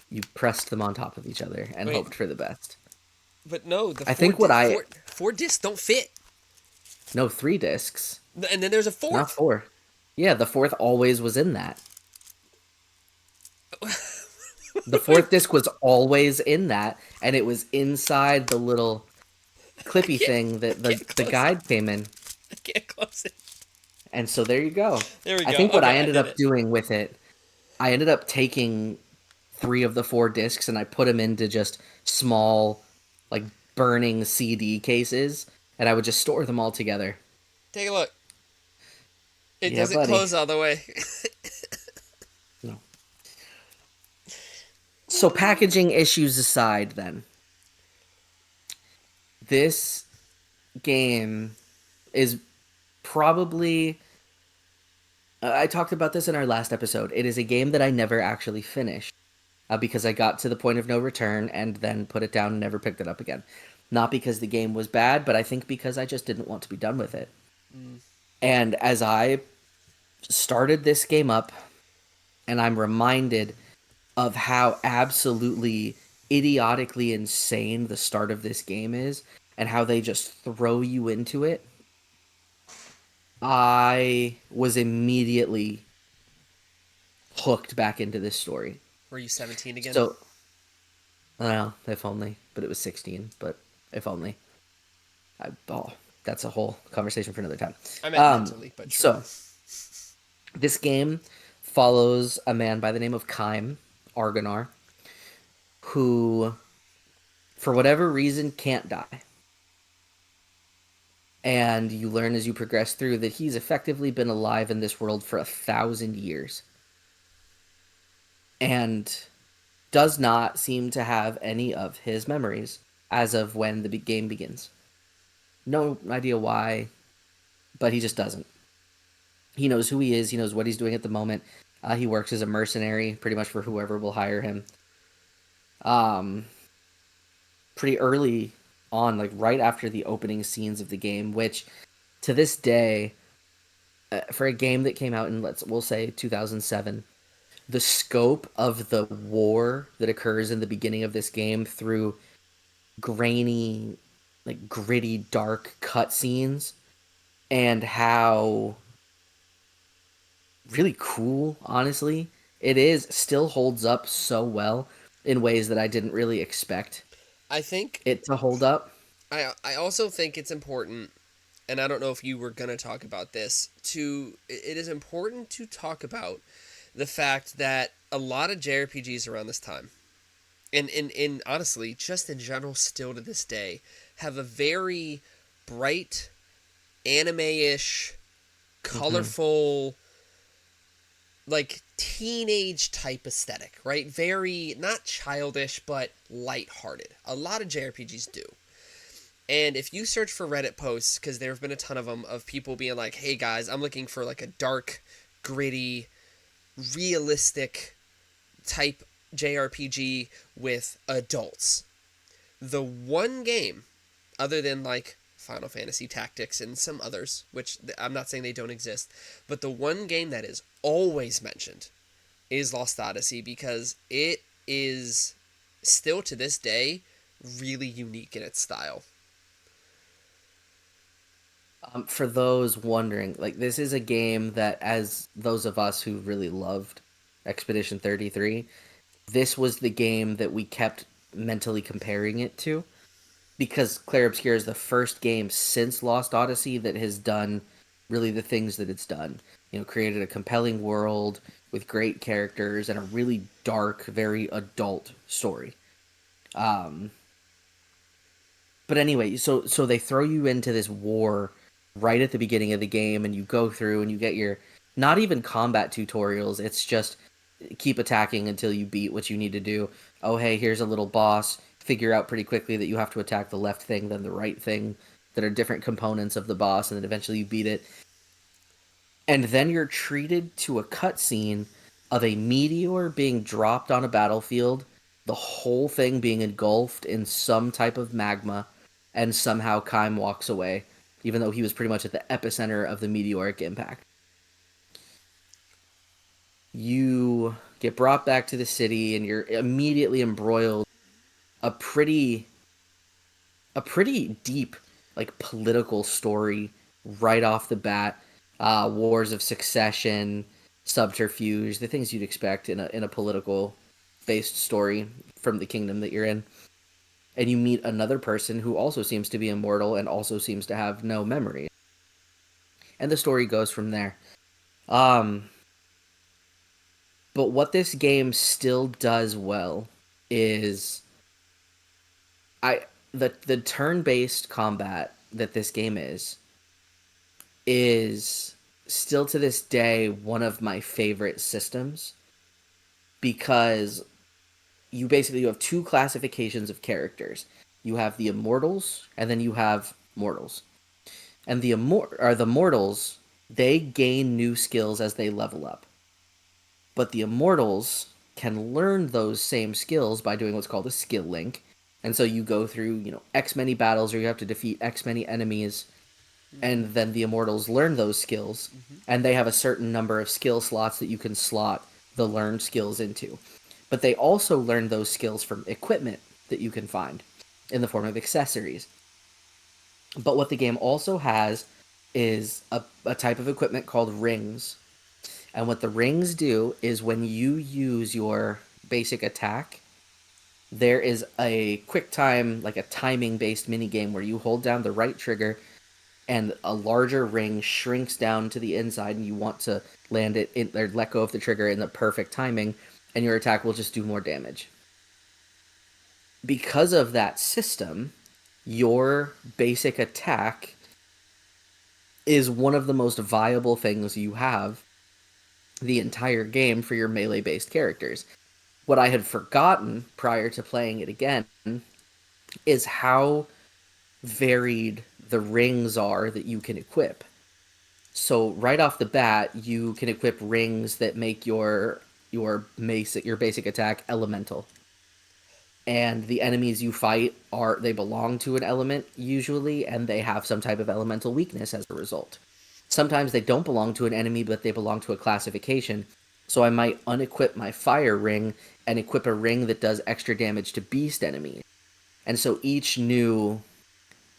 Speaker 1: You pressed them on top of each other and
Speaker 2: Wait,
Speaker 1: hoped for the best.
Speaker 2: but no, the
Speaker 1: I think what I
Speaker 2: four discs don't fit.
Speaker 1: no 3 discs,
Speaker 2: And then there's a
Speaker 1: not
Speaker 2: fourth.
Speaker 1: 4. Yeah, the fourth always was in that. The fourth disc was always in that, and it was inside the little
Speaker 2: I
Speaker 1: clippy
Speaker 2: can't,
Speaker 1: thing
Speaker 2: I
Speaker 1: that the,
Speaker 2: can't
Speaker 1: the
Speaker 2: close it.
Speaker 1: guide came in.
Speaker 2: I can't close it.
Speaker 1: And so there you go.
Speaker 2: There we
Speaker 1: I
Speaker 2: go.
Speaker 1: think what
Speaker 2: Okay,
Speaker 1: I
Speaker 2: I
Speaker 1: ended
Speaker 2: did
Speaker 1: up
Speaker 2: it.
Speaker 1: doing with it, I ended up taking 3 of the 4 discs and I put them into just small, like burning CD cases, and I would just store them all together.
Speaker 2: Take a look. It
Speaker 1: Yeah,
Speaker 2: doesn't
Speaker 1: buddy.
Speaker 2: close all the way.
Speaker 1: No. So packaging issues aside, then this game is probably I talked about this in our last episode. It is a game that I never actually finished because I got to the point of no return and then put it down and never picked it up again. Not because the game was bad, but I think because I just didn't want to be done with it.
Speaker 2: Mm.
Speaker 1: And as I started this game up, and I'm reminded of how absolutely idiotically insane the start of this game is, and how they just throw you into it, I was immediately hooked back into this story.
Speaker 2: Were you 17 again?
Speaker 1: So, well, if only, but it was 16, but if only. Oh, that's a whole conversation for another time.
Speaker 2: I meant mentally, but sure.
Speaker 1: So, this game follows a man by the name of Kaim Argonar, who, for whatever reason, can't die. And you learn as you progress through that he's effectively been alive in this world for 1,000 years. And does not seem to have any of his memories as of when the game begins. No idea why, but he just doesn't. He knows who he is. He knows what he's doing at the moment. He works as a mercenary, pretty much for whoever will hire him. pretty early on, like right after the opening scenes of the game, which to this day, for a game that came out in we'll say 2007, the scope of the war that occurs in the beginning of this game through grainy, like gritty, dark cutscenes, and how really cool, honestly, it is, still holds up so well in ways that I didn't really expect
Speaker 2: I think
Speaker 1: it to hold up.
Speaker 2: I also think it's important, and I don't know if you were gonna talk about this. It is important to talk about the fact that a lot of JRPGs around this time, and honestly, just in general, still to this day, have a very bright, anime-ish,
Speaker 1: Mm-hmm.
Speaker 2: colorful, like teenage type aesthetic, right? Very not childish, but lighthearted. A lot of JRPGs do. And if you search for Reddit posts, because there have been a ton of them, of people being like, hey guys, I'm looking for like a dark, gritty, realistic type JRPG with adults. The one game, other than like Final Fantasy Tactics and some others, which I'm not saying they don't exist, but the one game that is always mentioned is Lost Odyssey because it is still to this day really unique in its style.
Speaker 1: For those wondering, like this is a game that, as those of us who really loved Expedition 33, this was the game that we kept mentally comparing it to because Clair Obscur is the first game since Lost Odyssey that has done really the things that it's done. You know, created a compelling world with great characters and a really dark, very adult story. Um, but anyway, so they throw you into this war right at the beginning of the game, and you go through and you get your not even combat tutorials. It's just keep attacking until you beat what you need to do. Oh, hey, here's a little boss. Figure out pretty quickly that you have to attack the left thing, then the right thing, that are different components of the boss, and then eventually you beat it. And then you're treated to a cutscene of a meteor being dropped on a battlefield, the whole thing being engulfed in some type of magma, and somehow Kaim walks away, even though he was pretty much at the epicenter of the meteoric impact. You get brought back to the city, and you're immediately embroiled a pretty deep like political story right off the bat. Wars of succession, subterfuge, the things you'd expect in a political based story from the kingdom that you're in. And you meet another person who also seems to be immortal and also seems to have no memory. And the story goes from there. Um, but what this game still does well is I the turn based combat that this game is still to this day one of my favorite systems because you have two classifications of characters. You have the immortals and then you have mortals. And the mortals, they gain new skills as they level up. But the immortals can learn those same skills by doing what's called a skill link. And so you go through, X many battles or you have to defeat X many enemies,
Speaker 2: Mm-hmm.
Speaker 1: and then the immortals learn those skills,
Speaker 2: Mm-hmm.
Speaker 1: and they have a certain number of skill slots that you can slot the learned skills into. But they also learn those skills from equipment that you can find in the form of accessories. But what the game also has is a type of equipment called rings. And what the rings do is when you use your basic attack, there is a quick time, like a timing based mini game where you hold down the right trigger and a larger ring shrinks down to the inside, and you want to land it in, or let go of the trigger in the perfect timing, and your attack will just do more damage. Because of that system, your basic attack is one of the most viable things you have the entire game for your melee based characters. What I had forgotten prior to playing it again is how varied the rings are that you can equip. So right off the bat, you can equip rings that make your basic attack elemental, and the enemies you fight are they belong to an element usually, and they have some type of elemental weakness as a result. Sometimes they don't belong to an enemy, but they belong to a classification. So I might unequip my fire ring and equip a ring that does extra damage to beast enemies. And so each new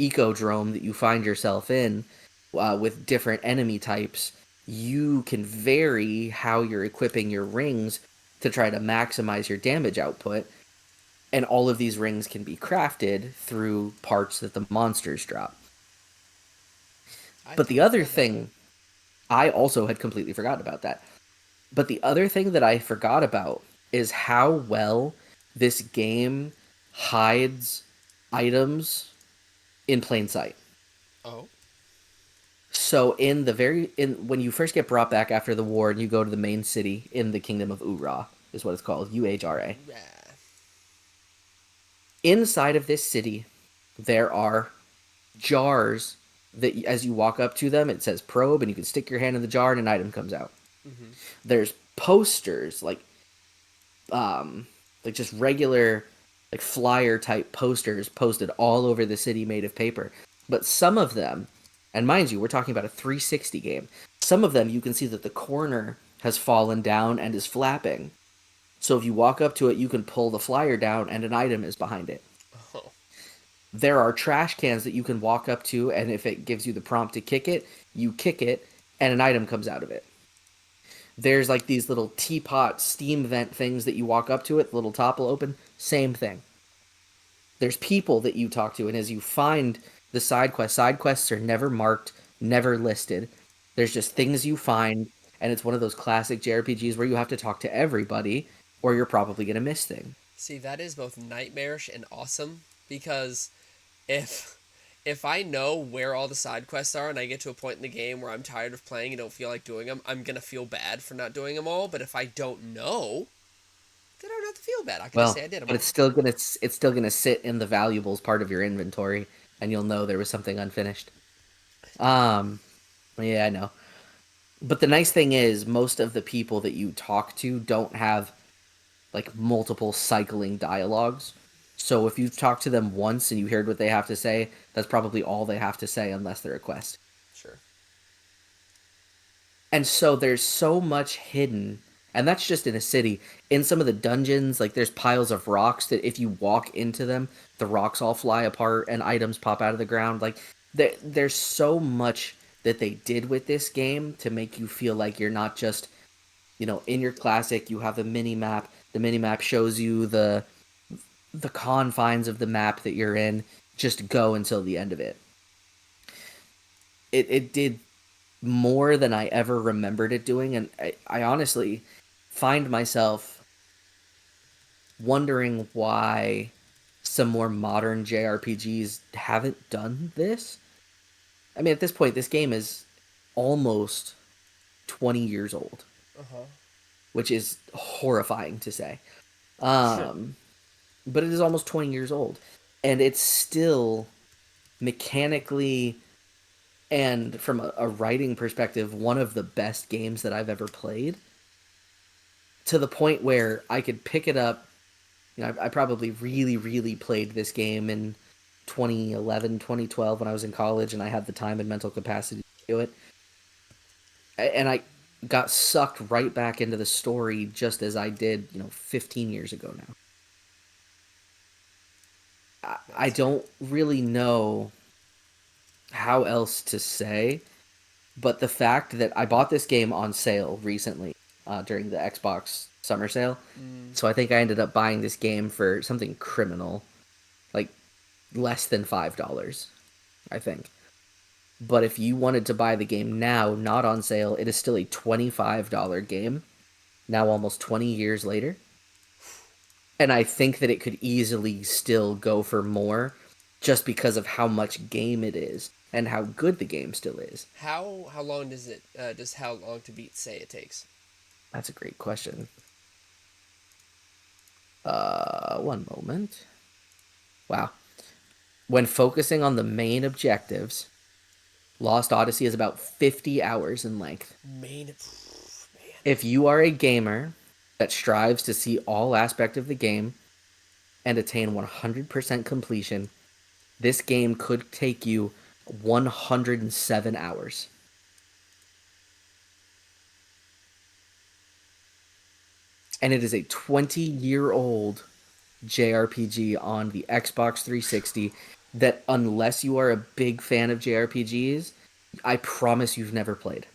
Speaker 1: ecodrome that you find yourself in, with different enemy types, you can vary how you're equipping your rings to try to maximize your damage output. And all of these rings can be crafted through parts that the monsters drop.
Speaker 2: I
Speaker 1: But the
Speaker 2: totally
Speaker 1: other
Speaker 2: forgot about that.
Speaker 1: thing, I also had completely forgotten about that. But the other thing that I forgot about is how well this game hides items in plain sight.
Speaker 2: Oh,
Speaker 1: So in the very in when you first get brought back after the war and you go to the main city in the kingdom of Ura is what it's called, UHRA.
Speaker 2: yeah.
Speaker 1: Inside of this city, there are jars that as you walk up to them, it says probe and you can stick your hand in the jar and an item comes out.
Speaker 2: Mm-hmm.
Speaker 1: There's posters like just regular like flyer type posters posted all over the city made of paper. But some of them, and mind you, we're talking about a 360 game. Some of them you can see that the corner has fallen down and is flapping. So if you walk up to it, you can pull the flyer down and an item is behind it.
Speaker 2: Oh,
Speaker 1: There are trash cans that you can walk up to, and if it gives you the prompt to kick it, you kick it and an item comes out of it. There's like these little teapot steam vent things that you walk up to it, the little top will open, same thing. There's people that you talk to, and as you find the side quests are never marked, never listed. There's just things you find, and it's one of those classic JRPGs where you have to talk to everybody, or you're probably gonna miss things.
Speaker 2: see, that is both nightmarish and awesome because if if I know where all the side quests are and I get to a point in the game where I'm tired of playing and don't feel like doing them, I'm gonna feel bad for not doing them all. But if I don't know, then I don't have to feel bad. I can just
Speaker 1: Well,
Speaker 2: say I did them
Speaker 1: but
Speaker 2: all.
Speaker 1: it's still gonna sit in the valuables part of your inventory, and you'll know there was something unfinished. Um, yeah, I know. But the nice thing is, most of the people that you talk to don't have like multiple cycling dialogues. So if you've talked to them once and you heard what they have to say, that's probably all they have to say unless they're a quest.
Speaker 2: Sure.
Speaker 1: And so there's so much hidden, and that's just in a city. In some of the dungeons, like there's piles of rocks that if you walk into them, the rocks all fly apart and items pop out of the ground. Like there's so much that they did with this game to make you feel like you're not just, in your classic, you have a mini map. The mini map shows you the confines of the map that you're in. Just go until the end of it. It did more than I ever remembered it doing, and I honestly find myself wondering why some more modern JRPGs haven't done this. I mean, at this point, this game is almost 20 years old,
Speaker 2: Uh huh.
Speaker 1: which is horrifying to say. Um, but it is almost 20 years old, and it's still mechanically and from a writing perspective one of the best games that I've ever played, to the point where I could pick it up. I probably really, really played this game in 2011, 2012 when I was in college and I had the time and mental capacity to do it. And I got sucked right back into the story just as I did, 15 years ago now. I
Speaker 2: That's fair.
Speaker 1: don't really know how else to say, but the fact that I bought this game on sale recently, during the Xbox summer sale.
Speaker 2: Mm,
Speaker 1: So I think I ended up buying this game for something criminal, like less than $5, I think. But if you wanted to buy the game now, not on sale, it is still a $25 game, now almost 20 years later. And I think that it could easily still go for more just because of how much game it is and how good the game still is.
Speaker 2: how long does it does how long to beat say it takes?
Speaker 1: That's a great question. One moment. Wow. When focusing on the main objectives, Lost Odyssey is about 50 hours in length.
Speaker 2: Man.
Speaker 1: If you are a gamer that strives to see all aspect of the game, and attain 100% completion, this game could take you 107 hours. And it is a 20-year-old JRPG on the Xbox 360 that, unless you are a big fan of JRPGs, I promise you've never played.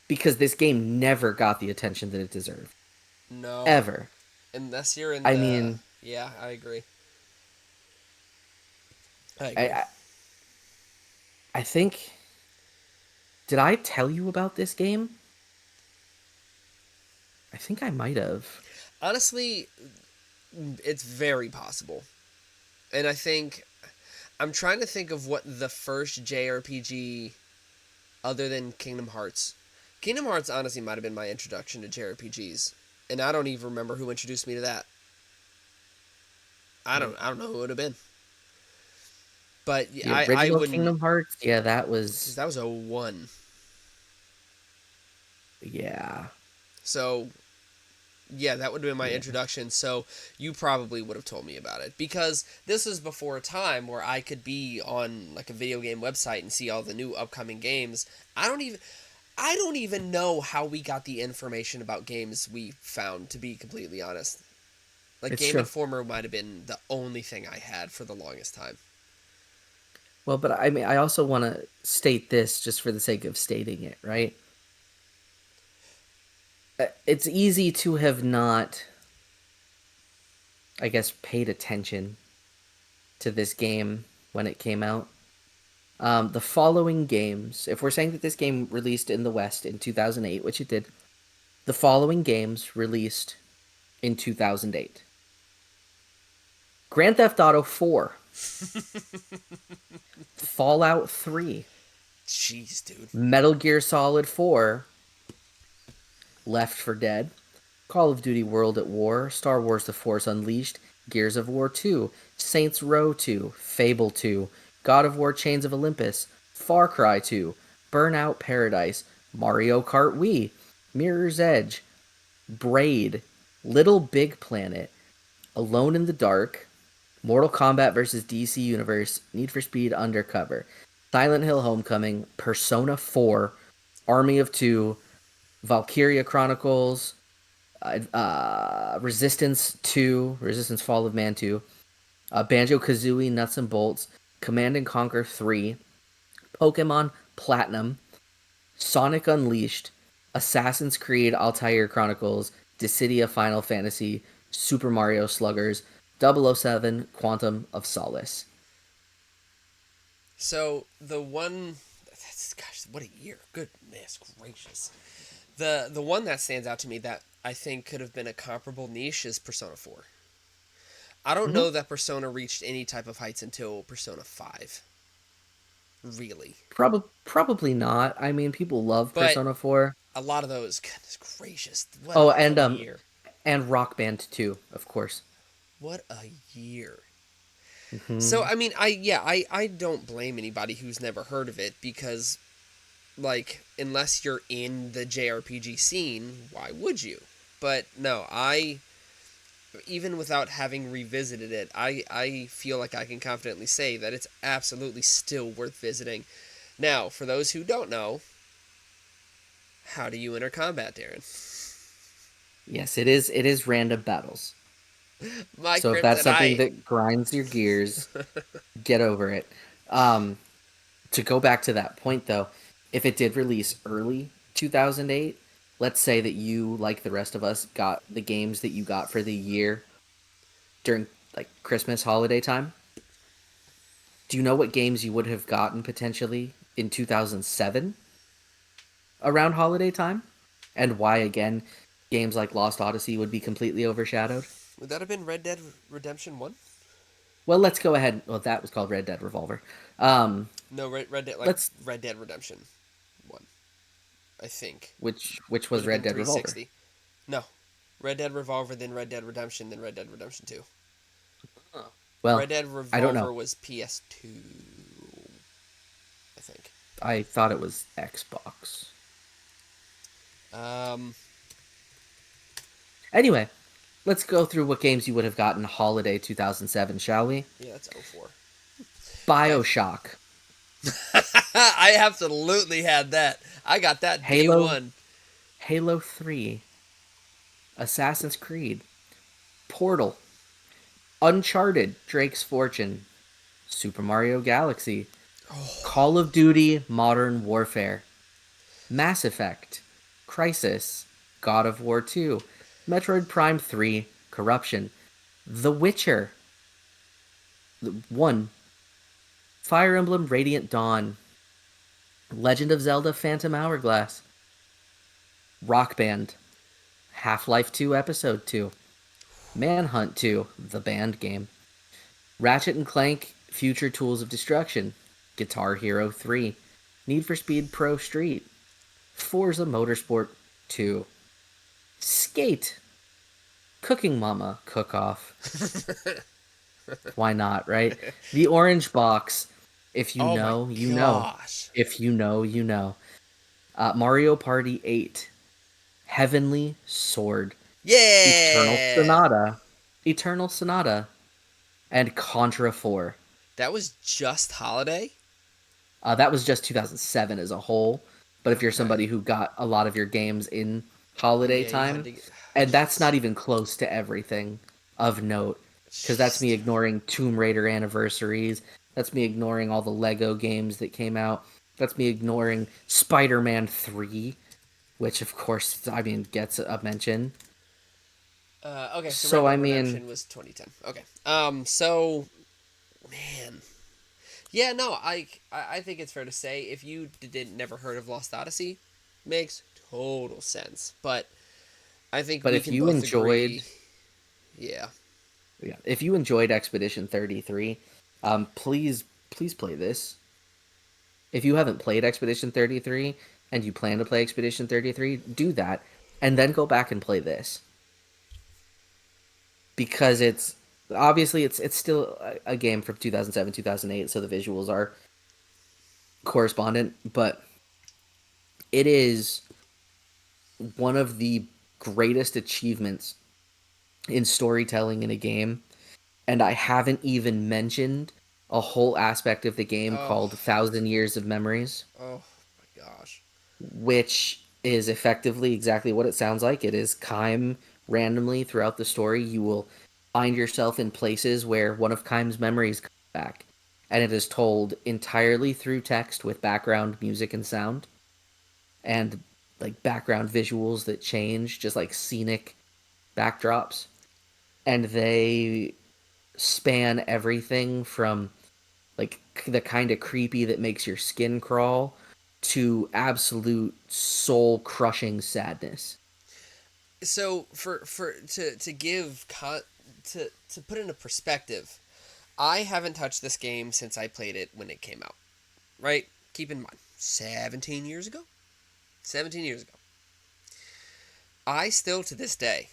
Speaker 1: Because this game never got the attention that it deserved.
Speaker 2: No,
Speaker 1: Ever.
Speaker 2: unless you're in
Speaker 1: I
Speaker 2: the.
Speaker 1: mean,
Speaker 2: Yeah, I agree. I
Speaker 1: I,
Speaker 2: agree.
Speaker 1: I, I think. Did I tell you about this game? I think I might have.
Speaker 2: Honestly, it's very possible. And I think I'm trying to think of what the first JRPG other than Kingdom Hearts. Kingdom Hearts honestly might have been my introduction to JRPGs, and I don't even remember who introduced me to that. I don't know who it would have been. But
Speaker 1: The
Speaker 2: I
Speaker 1: original
Speaker 2: wouldn't,
Speaker 1: Kingdom Hearts? Yeah, that
Speaker 2: because
Speaker 1: was.
Speaker 2: that was a one.
Speaker 1: Yeah.
Speaker 2: So yeah, that would have been my
Speaker 1: Yeah.
Speaker 2: introduction. So you probably would have told me about it, because this was before a time where I could be on like a video game website and see all the new upcoming games. I don't even know how we got the information about games we found, to be completely honest. Like
Speaker 1: It's
Speaker 2: Game
Speaker 1: true.
Speaker 2: Informer might have been the only thing I had for the longest time.
Speaker 1: Well, but I mean, I also want to state this just for the sake of stating it, right? It's easy to have not, I guess, paid attention to this game when it came out. The following games, if we're saying that this game released in the West in 2008, which it did, the following games released in 2008: Grand Theft Auto 4, Fallout 3,
Speaker 2: Jeez, dude.
Speaker 1: Metal Gear Solid 4, Left 4 Dead, Call of Duty World at War, Star Wars The Force Unleashed, Gears of War 2, Saints Row 2, Fable 2, God of War Chains of Olympus, Far Cry 2, Burnout Paradise, Mario Kart Wii, Mirror's Edge, Braid, Little Big Planet, Alone in the Dark, Mortal Kombat vs. DC Universe, Need for Speed Undercover, Silent Hill Homecoming, Persona 4, Army of Two, Valkyria Chronicles, Resistance 2, Resistance Fall of Man 2, Banjo Kazooie Nuts and Bolts, Command and Conquer 3, Pokemon Platinum, Sonic Unleashed, Assassin's Creed Altair Chronicles, Dissidia Final Fantasy, Super Mario Sluggers, 007 Quantum of Solace.
Speaker 2: So the one, gosh, what a year! Goodness gracious. The one that stands out to me that I think could have been a comparable niche is Persona 4. I don't
Speaker 1: Mm-hmm.
Speaker 2: know that Persona reached any type of heights until Persona 5. Really.
Speaker 1: Probably not. I mean, people love
Speaker 2: But
Speaker 1: Persona 4.
Speaker 2: a lot of those, goodness gracious, what a
Speaker 1: Oh,
Speaker 2: fun year.
Speaker 1: and Rock Band 2, of course.
Speaker 2: What a year. So
Speaker 1: Mm-hmm.
Speaker 2: I mean, I don't blame anybody who's never heard of it, because like, unless you're in the JRPG scene, why would you? But no, I, even without having revisited it, I feel like I can confidently say that it's absolutely still worth visiting. Now, for those who don't know, how do you enter combat, Darren?
Speaker 1: Yes, it is random battles.
Speaker 2: My
Speaker 1: So if that's something
Speaker 2: kryptonite.
Speaker 1: that grinds your gears, get over it. Um, to go back to that point though, if it did release early 2008, let's say that you, like the rest of us, got the games that you got for the year during like Christmas holiday time. Do you know what games you would have gotten potentially in 2007 around holiday time? And why again games like Lost Odyssey would be completely overshadowed?
Speaker 2: Would that have been Red Dead Redemption 1?
Speaker 1: Well, let's go ahead. Well, that was called Red Dead Revolver. Um,
Speaker 2: No, Red Dead, like
Speaker 1: let's
Speaker 2: Red Dead Redemption 1, I think.
Speaker 1: which
Speaker 2: Would
Speaker 1: was
Speaker 2: have been
Speaker 1: Red Dead Revolver.
Speaker 2: 360. No. Red Dead Revolver, then Red Dead Redemption, then Red Dead Redemption 2.
Speaker 1: Well,
Speaker 2: Red Dead
Speaker 1: I don't know.
Speaker 2: Revolver was PS2, I think.
Speaker 1: I thought it was Xbox.
Speaker 2: Um,
Speaker 1: Anyway, let's go through what games you would have gotten holiday 2007, shall we?
Speaker 2: Yeah, that's 04. I
Speaker 1: BioShock,
Speaker 2: I absolutely had that. I got that day
Speaker 1: Halo,
Speaker 2: one.
Speaker 1: Halo 3, Assassin's Creed, Portal, Uncharted, Drake's Fortune, Super Mario Galaxy, Call of Duty Modern Warfare, Mass Effect, Crisis, God of War 2, Metroid Prime 3, Corruption, The Witcher 1, Fire Emblem Radiant Dawn, Legend of Zelda Phantom Hourglass, Rock Band, Half-Life 2 Episode 2, Manhunt 2, the band game, Ratchet and Clank Future Tools of Destruction, Guitar Hero 3, Need for Speed Pro Street, Forza Motorsport 2, Skate, Cooking Mama Cook Off. Why not, right? The Orange Box. If you
Speaker 2: Oh my
Speaker 1: know, you know.
Speaker 2: gosh.
Speaker 1: If you know, you know. Mario Party 8, Heavenly Sword, Eternal
Speaker 2: Yeah.
Speaker 1: Sonata, Eternal Sonata, and Contra 4.
Speaker 2: That was just holiday?
Speaker 1: That was just 2007 as a whole. But if you're
Speaker 2: Okay.
Speaker 1: somebody who got a lot of your games in holiday
Speaker 2: Yeah, you had
Speaker 1: time,
Speaker 2: to get.
Speaker 1: and that's
Speaker 2: Jeez.
Speaker 1: not even close to everything of note, because that's
Speaker 2: Jeez,
Speaker 1: me
Speaker 2: dude.
Speaker 1: ignoring Tomb Raider anniversaries. That's me ignoring all the Lego games that came out. That's me ignoring Spider Man 3, which, of course, I mean, gets a mention.
Speaker 2: Okay, so Red
Speaker 1: So,
Speaker 2: Dead
Speaker 1: I mean,
Speaker 2: Redemption was 2010. Okay. So man, yeah, no, I think it's fair to say if you didn't never heard of Lost Odyssey, makes total sense. But I think
Speaker 1: but
Speaker 2: we
Speaker 1: if
Speaker 2: can
Speaker 1: you
Speaker 2: both
Speaker 1: enjoyed,
Speaker 2: agree, yeah.
Speaker 1: yeah, if you enjoyed Expedition 33, please play this. If you haven't played Expedition 33 and you plan to play Expedition 33, do that and then go back and play this because it's obviously it's still a game from 2007, 2008, so the visuals are correspondent, but it is one of the greatest achievements in storytelling in a game, and I haven't even mentioned a whole aspect of the game
Speaker 2: Oh,
Speaker 1: called Thousand Years of Memories,
Speaker 2: oh my gosh.
Speaker 1: which is effectively exactly what it sounds like. It is Kime randomly throughout the story. You will find yourself in places where one of Kime's memories comes back, and it is told entirely through text with background music and sound, and like background visuals that change, just like scenic backdrops. And they span everything from like the kind of creepy that makes your skin crawl to absolute soul crushing sadness.
Speaker 2: So for to give to put into perspective, I haven't touched this game since I played it when it came out. Right? Keep in mind, 17 years ago. 17 years ago. I still to this day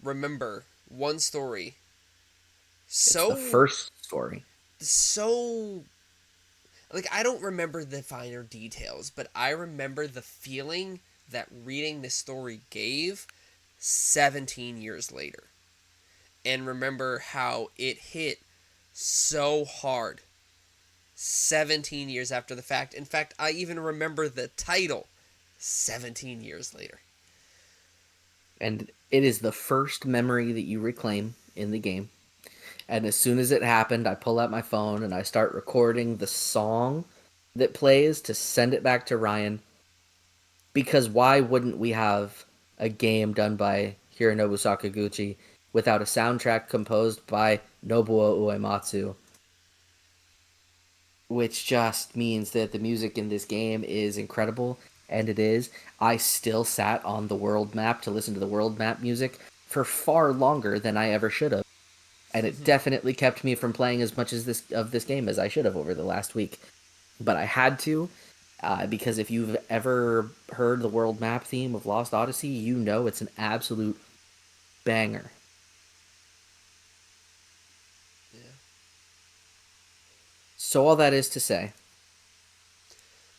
Speaker 2: remember one story
Speaker 1: It's the
Speaker 2: so
Speaker 1: first story.
Speaker 2: so like I don't remember the finer details, but I remember the feeling that reading this story gave 17 years later. And remember how it hit so hard 17 years after the fact. In fact, I even remember the title 17 years later.
Speaker 1: And it is the first memory that you reclaim in the game. And as soon as it happened, I pull out my phone and I start recording the song that plays to send it back to Ryan. Because why wouldn't we have a game done by Hironobu Sakaguchi without a soundtrack composed by Nobuo Uematsu, which just means that the music in this game is incredible, and it is. I still sat on the world map to listen to the world map music for far longer than I ever should have, and it definitely kept me from playing as much as this game as I should have over the last week. But I had to, because if you've ever heard the world map theme of Lost Odyssey, you know it's an absolute banger.
Speaker 2: Yeah.
Speaker 1: So all that is to say,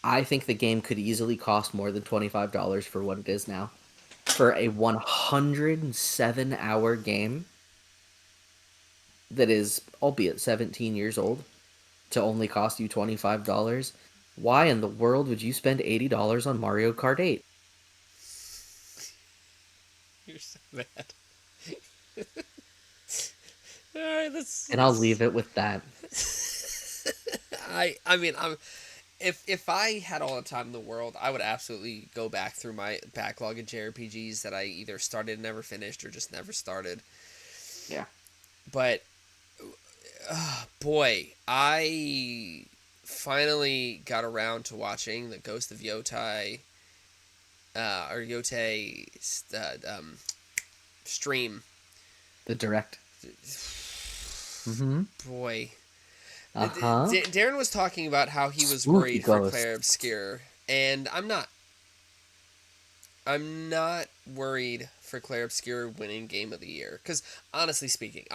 Speaker 1: I think the game could easily cost more than $25 for what it is now. for a 107-hour game that is, albeit 17 years old, to only cost you $25. Why in the world would you spend $80 on Mario Kart 8?
Speaker 2: You're so bad. All right,
Speaker 1: And I'll leave it with that.
Speaker 2: I mean, if I had all the time in the world, I would absolutely go back through my backlog of JRPGs that I either started and never finished or just never started.
Speaker 1: Yeah.
Speaker 2: But boy, I finally got around to watching the Ghost of Yotai or Yotai stream.
Speaker 1: The direct. Mm-hmm.
Speaker 2: Boy,
Speaker 1: Uh-huh.
Speaker 2: Darren was talking about how he was
Speaker 1: Spooky
Speaker 2: worried for
Speaker 1: ghost.
Speaker 2: Claire Obscure, and I'm not. I'm not worried for Claire Obscure winning Game of the Year because honestly speaking,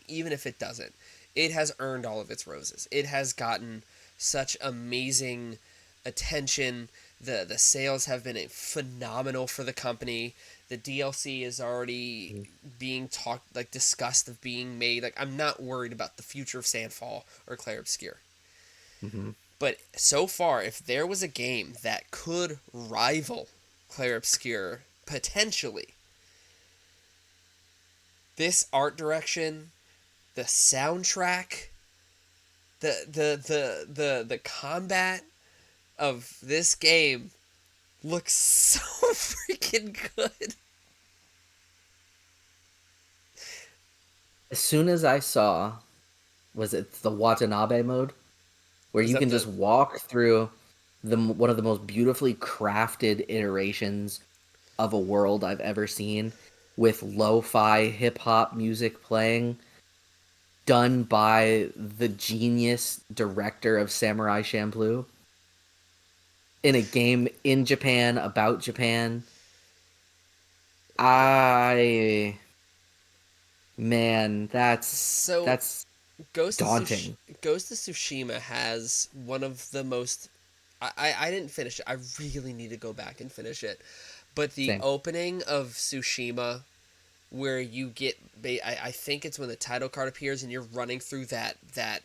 Speaker 2: even if it doesn't, it has earned all of its roses. It has gotten such amazing attention. The sales have been phenomenal for the company. The DLC is already being talked, like discussed of being made. Like I'm not worried about the future of Sandfall or Claire Obscure.
Speaker 1: Mm-hmm.
Speaker 2: But so far, if there was a game that could rival Claire Obscure, potentially, this art direction, the soundtrack, the combat of this game looks so freaking good.
Speaker 1: As soon as I saw, was it the Watanabe mode? Where
Speaker 2: Is
Speaker 1: you
Speaker 2: that
Speaker 1: can
Speaker 2: the
Speaker 1: just walk through one of the most beautifully crafted iterations of a world I've ever seen, with lo-fi hip hop music playing, done by the genius director of Samurai Champloo, in a game in Japan about Japan. I Man,
Speaker 2: so
Speaker 1: that's
Speaker 2: Ghost of
Speaker 1: daunting.
Speaker 2: Ghost of Tsushima has one of the most. I didn't finish it. I really need to go back and finish it. But the
Speaker 1: Same.
Speaker 2: opening of Tsushima, where you get, I think it's when the title card appears and you're running through that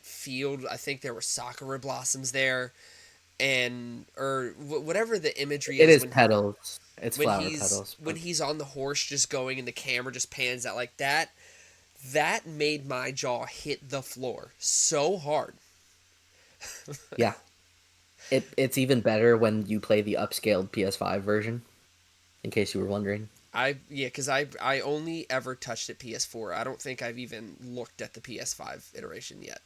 Speaker 2: field. I think there were sakura blossoms there, and or whatever the imagery
Speaker 1: It
Speaker 2: is
Speaker 1: is petals. It's flower petals,
Speaker 2: when
Speaker 1: but
Speaker 2: he's on the horse just going and the camera just pans out like that. That made my jaw hit the floor so hard.
Speaker 1: yeah. It's even better when you play the upscaled PS5 version, in case you were wondering.
Speaker 2: Because I only ever touched it PS4. I don't think I've even looked at the PS5 iteration yet,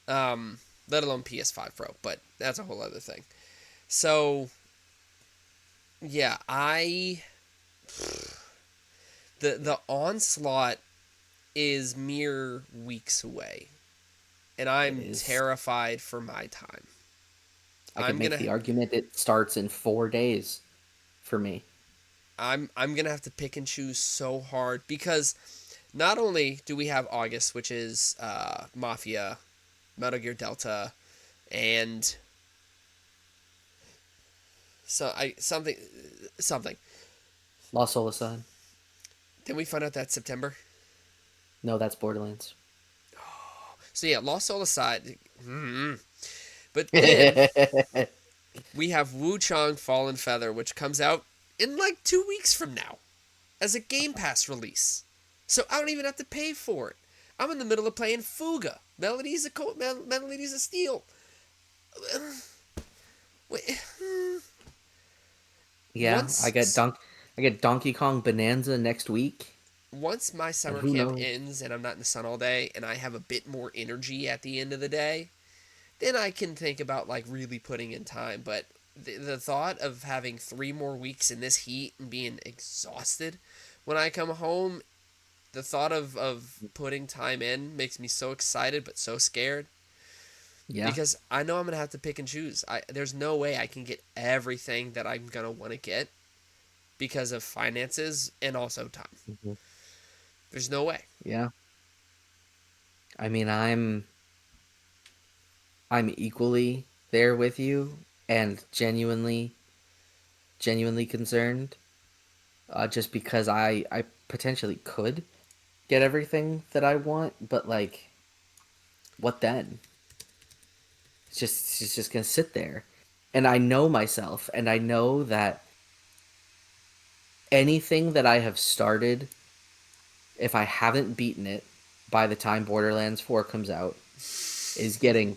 Speaker 2: let alone PS5 Pro. But that's a whole other thing. So yeah, I the onslaught is mere weeks away, and
Speaker 1: It
Speaker 2: I'm
Speaker 1: is.
Speaker 2: terrified for my time.
Speaker 1: I could
Speaker 2: I'm
Speaker 1: make
Speaker 2: gonna
Speaker 1: the argument it starts in 4 days for me.
Speaker 2: I'm gonna have to pick and choose so hard because not only do we have August, which is Mafia, Metal Gear Delta, and something.
Speaker 1: Lost Soul Aside.
Speaker 2: Then we find out that September.
Speaker 1: No, that's Borderlands.
Speaker 2: So yeah, Lost Soul aside, but then we have Wu Chang Fallen Feather, which comes out in like 2 weeks from now as a Game Pass release. So I don't even have to pay for it. I'm in the middle of playing Fuga, Melodies of Steel. Wait,
Speaker 1: Yeah,
Speaker 2: once
Speaker 1: I get Donkey Kong Bonanza next week,
Speaker 2: once my
Speaker 1: and
Speaker 2: summer
Speaker 1: who
Speaker 2: camp
Speaker 1: knows?
Speaker 2: ends and I'm not in the sun all day and I have a bit more energy at the end of the day, then I can think about like really putting in time. But the thought of having 3 more weeks in this heat and being exhausted when I come home, the thought of putting time in makes me so excited but so scared
Speaker 1: Yeah.
Speaker 2: because I know I'm gonna have to pick and choose. There's no way I can get everything that I'm gonna want to get because of finances and also time.
Speaker 1: Mhm.
Speaker 2: There's no way.
Speaker 1: Yeah. I mean, I'm equally there with you and genuinely concerned. just because I potentially could get everything that I want, but like, what then? It's just gonna sit there, and I know myself, and I know that anything that I have started, if I haven't beaten it by the time Borderlands 4 comes out, is getting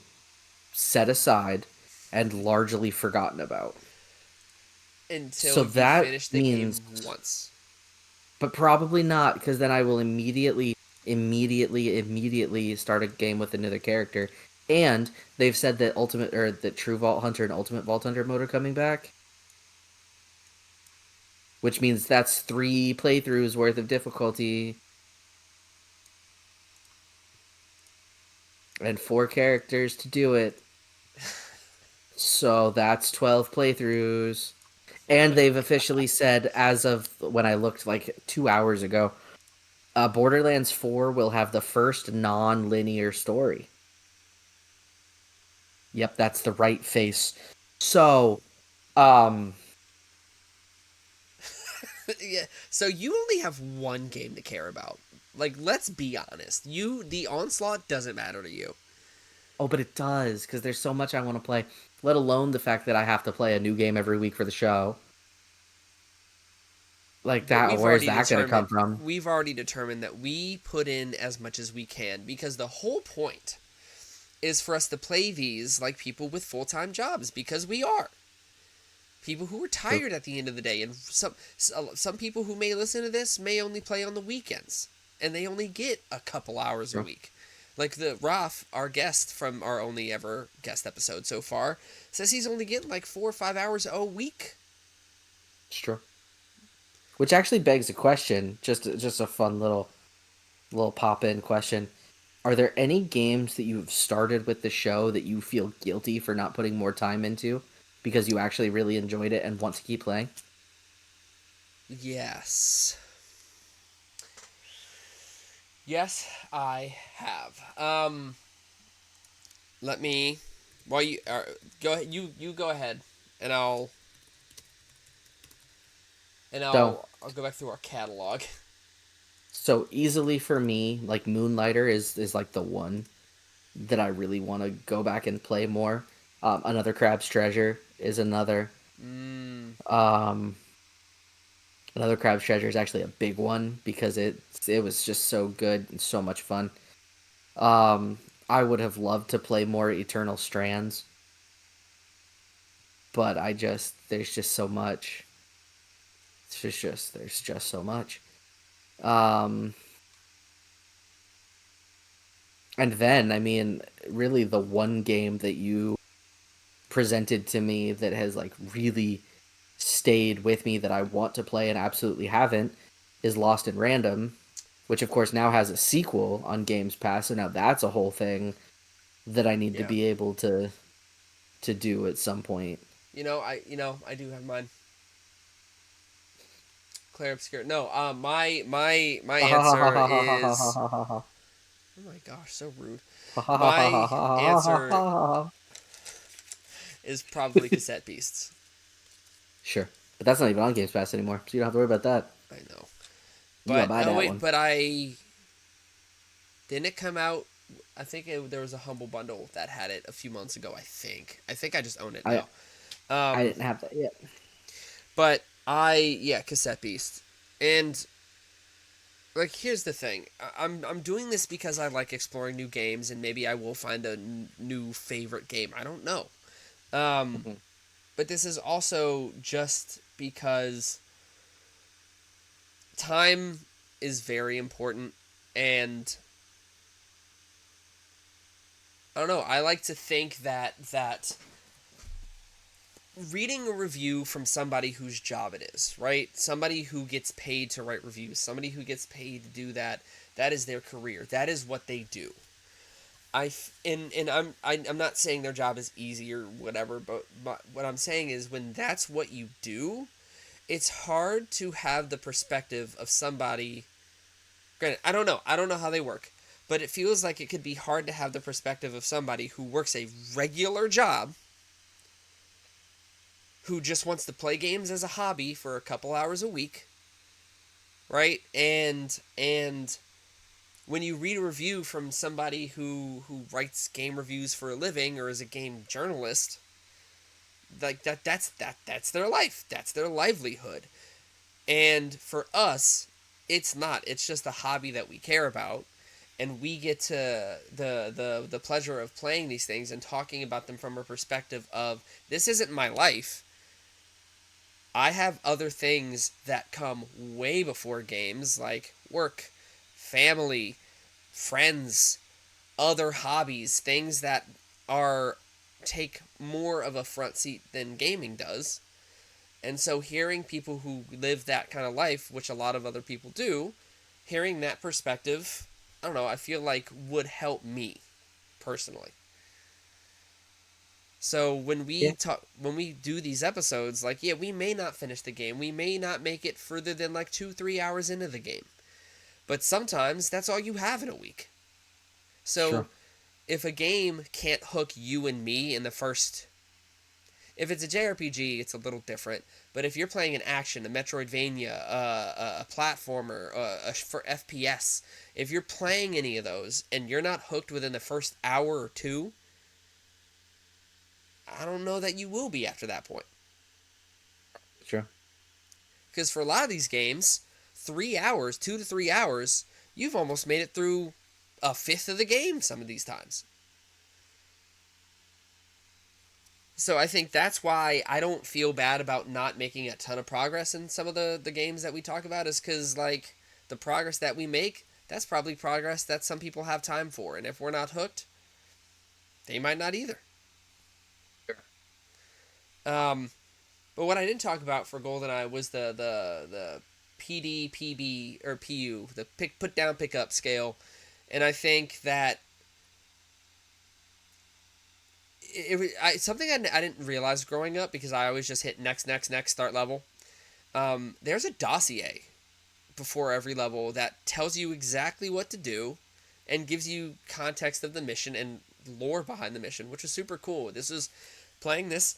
Speaker 1: set aside and largely forgotten about.
Speaker 2: Until
Speaker 1: So
Speaker 2: you
Speaker 1: that
Speaker 2: finish the
Speaker 1: means,
Speaker 2: game once.
Speaker 1: but probably not, because then I will immediately start a game with another character. And they've said that Ultimate or that True Vault Hunter and Ultimate Vault Hunter mode are coming back, which means that's 3 playthroughs worth of difficulty and 4 characters to do it. So that's 12 playthroughs.
Speaker 2: Oh
Speaker 1: And
Speaker 2: my
Speaker 1: they've
Speaker 2: god.
Speaker 1: officially said, as of when I looked like 2 hours ago, Borderlands 4 will have the first non linear story. Yep, that's the right face. So, um,
Speaker 2: Yeah. So you only have one game to care about. Like, let's be honest. The onslaught doesn't matter to you.
Speaker 1: oh, but it does, because there's so much I want to play, let alone the fact that I have to play a new game every week for the show. Like
Speaker 2: But
Speaker 1: that, where's that going to come from?
Speaker 2: we've already determined that we put in as much as we can because the whole point is for us to play these like people with full-time jobs because we are. People who are
Speaker 1: True.
Speaker 2: tired at the end of the day, and some people who may listen to this may only play on the weekends, and they only get a couple hours a
Speaker 1: True.
Speaker 2: week. Like the Raf, our guest from our only ever guest episode so far, says he's only getting like 4 or 5 hours a week.
Speaker 1: It's true. Which actually begs a question, just a fun little pop in question. Are there any games that you have started with the show that you feel guilty for not putting more time into because you actually really enjoyed it and want to keep playing?
Speaker 2: Yes. Yes, I have. Let me. While you go ahead, you go ahead, and
Speaker 1: So,
Speaker 2: I'll go back through our catalog.
Speaker 1: so easily for me, like Moonlighter is like the one that I really want to go back and play more. Another Crab's Treasure is another.
Speaker 2: Mm,
Speaker 1: Um, another Crab's Treasure is actually a big one because it was just so good and so much fun. Um, I would have loved to play more Eternal Strands, but there's just so much. There's just so much. Um, and then I mean, really, the one game that you presented to me that has like really stayed with me that I want to play and absolutely haven't is Lost in Random, which of course now has a sequel on Games Pass. So now that's a whole thing that I need to
Speaker 2: yeah.
Speaker 1: be able to do at some point.
Speaker 2: I do have mine. Claire Obscure. No. My answer is. Oh my gosh, so rude. My answer is probably Cassette Beasts.
Speaker 1: Sure, but that's not even on Games Pass anymore, so you don't have to worry about that.
Speaker 2: I know.
Speaker 1: You gotta
Speaker 2: But
Speaker 1: buy
Speaker 2: oh
Speaker 1: that
Speaker 2: wait,
Speaker 1: one.
Speaker 2: but I didn't it come out. I think there was a Humble Bundle that had it a few months ago. I think I just own it
Speaker 1: I
Speaker 2: now.
Speaker 1: I
Speaker 2: Um,
Speaker 1: didn't have that yet.
Speaker 2: but yeah, Cassette Beast, and like here's the thing. I'm doing this because I like exploring new games, and maybe I will find a new favorite game. I don't know. Um,
Speaker 1: Mhm.
Speaker 2: but this is also just because time is very important, and I don't know. I like to think that reading a review from somebody whose job it is, right? Somebody who gets paid to write reviews, somebody who gets paid to do that. That is their career. That is what they do. I'm not saying their job is easy or whatever, but what I'm saying is when that's what you do, it's hard to have the perspective of somebody. Granted, I don't know how they work, but it feels like it could be hard to have the perspective of somebody who works a regular job, who just wants to play games as a hobby for a couple hours a week, right? And when you read a review from somebody who writes game reviews for a living or is a game journalist, like that's their life. That's their livelihood. And for us, it's not. It's just a hobby that we care about, and we get to the pleasure of playing these things and talking about them from a perspective of this isn't my life. I have other things that come way before games like work, family, friends, other hobbies, things that are take more of a front seat than gaming does. And so hearing people who live that kind of life, which a lot of other people do, hearing that perspective, I don't know, I feel like would help me personally. So
Speaker 1: Yeah,
Speaker 2: when we do these episodes, like yeah, we may not finish the game. We may not make it further than like 2, 3 hours into the game. But sometimes that's all you have in a week.
Speaker 1: it's true.
Speaker 2: So if a game can't hook you and me in the first, if it's a JRPG, it's a little different. But if you're playing an action, a Metroidvania, a platformer, for FPS, if you're playing any of those and you're not hooked within the first hour or two, I don't know that you will be after that point.
Speaker 1: It's true.
Speaker 2: Because for a lot of these games, 3 hours, 2 to 3 hours, you've almost made it through a fifth of the game some of these times. So I think that's why I don't feel bad about not making a ton of progress in some of the games that we talk about, is because, like, the progress that we make, that's probably progress that some people have time for. And if we're not hooked, they might not either. Um, but what I didn't talk about for GoldenEye was the PD, PB, or PU, the put down, pick up scale. And I think that something I didn't realize growing up, because I always just hit next, next, next, start level. There's a dossier before every level that tells you exactly what to do and gives you context of the mission and lore behind the mission, which is super cool. Playing this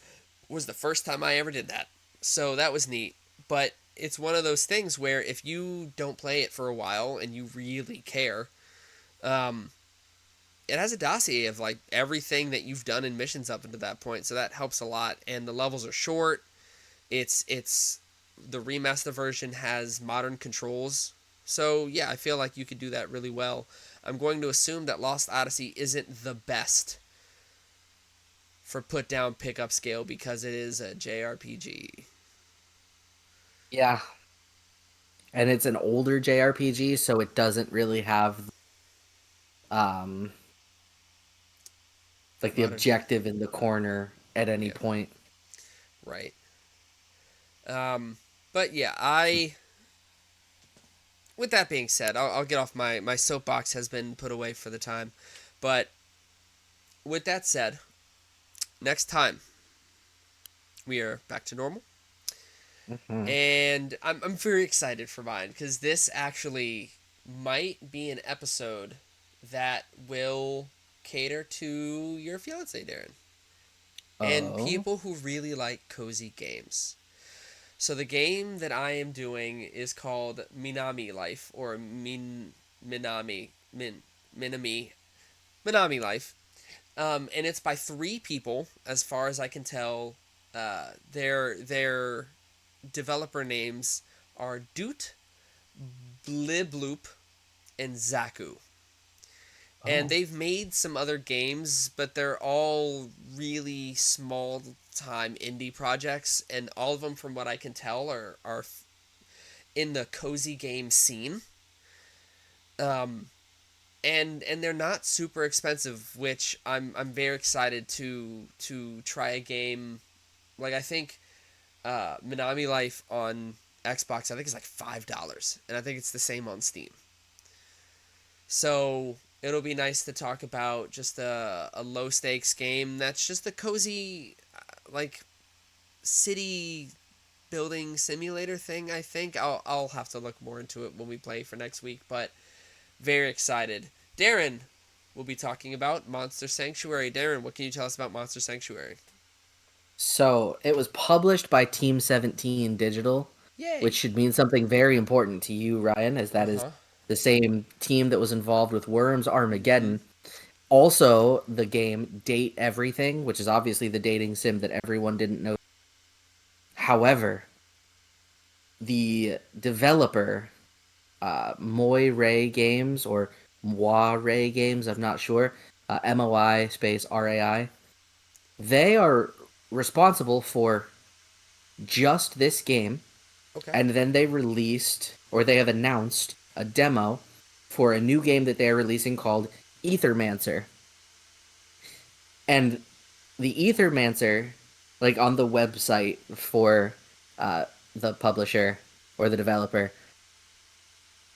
Speaker 2: was the first time I ever did that. So that was neat. But it's one of those things where if you don't play it for a while and you really care, um, it has a dossier of like everything that you've done in missions up until that point. So that helps a lot. And the levels are short. It's the remaster version has modern controls. So yeah, I feel like you could do that really well. I'm going to assume that Lost Odyssey isn't the best for put down pickup scale because it is a JRPG.
Speaker 1: Yeah, and it's an older JRPG, so it doesn't really have um like the
Speaker 2: Modern,
Speaker 1: objective in the corner at any
Speaker 2: yeah,
Speaker 1: point.
Speaker 2: right. But yeah, I. With that being said, I'll get off my soapbox has been put away for the time, but with that said, next time we are back to normal.
Speaker 1: Hmm.
Speaker 2: And I'm very excited for mine because this actually might be an episode that will cater to your fiance, Darren, and
Speaker 1: Oh.
Speaker 2: people who really like cozy games. So the game that I am doing is called Minami Life, or Minami Minami Minami Life, and it's by three people, as far as I can tell. Their developer names are Doot, Blibloop, and Zaku. And
Speaker 1: Oh.
Speaker 2: they've made some other games, but they're all really small time indie projects, and all of them, from what I can tell, are in the cozy game scene. Um, and they're not super expensive, which I'm very excited to try a game. Like I think Minami Life on Xbox, I think it's like $5, and I think it's the same on Steam. So it'll be nice to talk about just a low stakes game that's just a cozy, like city building simulator thing. I think I'll have to look more into it when we play for next week, but very excited. Darren will be talking about Monster Sanctuary. Darren, what can you tell us about Monster Sanctuary?
Speaker 1: So it was published by Team 17 Digital.
Speaker 2: Yay.
Speaker 1: which should mean something very important to you, Ryan, as
Speaker 2: Uh
Speaker 1: that is
Speaker 2: huh.
Speaker 1: the same team that was involved with Worms
Speaker 2: Mm-hmm.
Speaker 1: Armageddon. Also, the game Date Everything, which is obviously the dating sim that everyone didn't know. However, the developer, Moi Ray Games or Moi Ray Games, I'm not sure, MOI space RAI, they are responsible for just this game,
Speaker 2: Okay.
Speaker 1: and then they released, or they have announced, a demo for a new game that they're releasing called Ethermancer. And the Ethermancer, like on the website for uh, the publisher or the developer,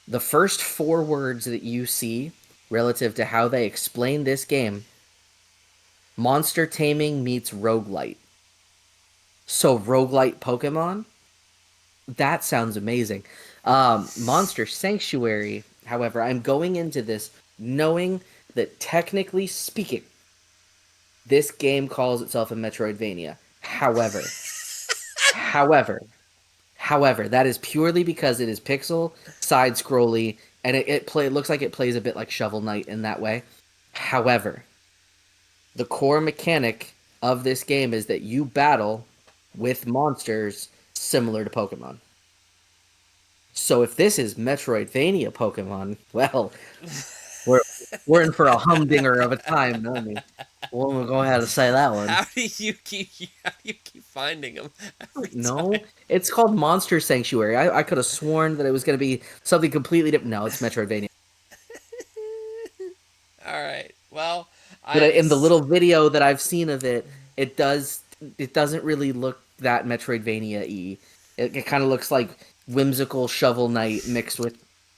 Speaker 1: the first four words that you see relative to how they explain this game: monster taming meets roguelite. So, roguelite Pokemon? That sounds amazing. Monster Sanctuary, however, I'm going into this knowing that technically speaking, this game calls itself a Metroidvania. However, however, that is purely because it is pixel, side scrolly, and it looks like it plays a bit like Shovel Knight in that way. However, the core mechanic of this game is that you battle with monsters similar to Pokemon. So if this is Metroidvania Pokemon, well, we're we're in for a humdinger of a time, don't we? We'll go ahead and say that one.
Speaker 2: How do you keep finding them every
Speaker 1: No,
Speaker 2: time?
Speaker 1: it's called Monster Sanctuary. I could have sworn that it was going to be something completely different. No, it's Metroidvania.
Speaker 2: All right. Well,
Speaker 1: But
Speaker 2: I'm
Speaker 1: in the
Speaker 2: s-
Speaker 1: little video that I've seen of it, it doesn't really look that Metroidvania-y. It kind of looks like whimsical Shovel Knight mixed with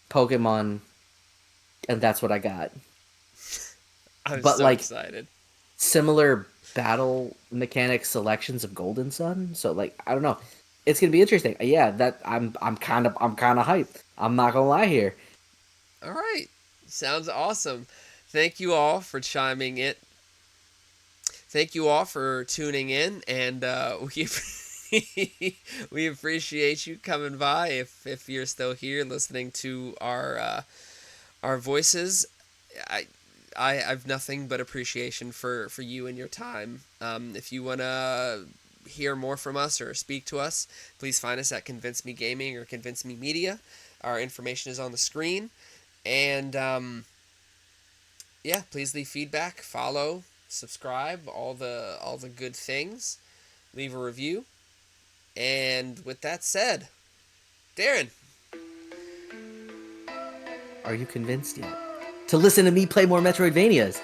Speaker 1: Pokemon, and that's what I got.
Speaker 2: I'm
Speaker 1: But
Speaker 2: so
Speaker 1: like
Speaker 2: excited.
Speaker 1: similar battle mechanic selections of Golden Sun, so like I don't know. It's gonna be interesting. Yeah, that I'm kind of hyped. I'm not gonna lie here.
Speaker 2: All right. Sounds awesome. Thank you all for chiming in. Thank you all for tuning in, and we appreciate you coming by. If you're still here listening to our voices, I I've nothing but appreciation for you and your time. If you wanna hear more from us or speak to us, please find us at Convince Me Gaming or Convince Me Media. Our information is on the screen, and yeah, please leave feedback, follow, subscribe, all the good things. Leave a review. And with that said, Darren,
Speaker 1: Are you convinced yet? To listen to me play more Metroidvanias.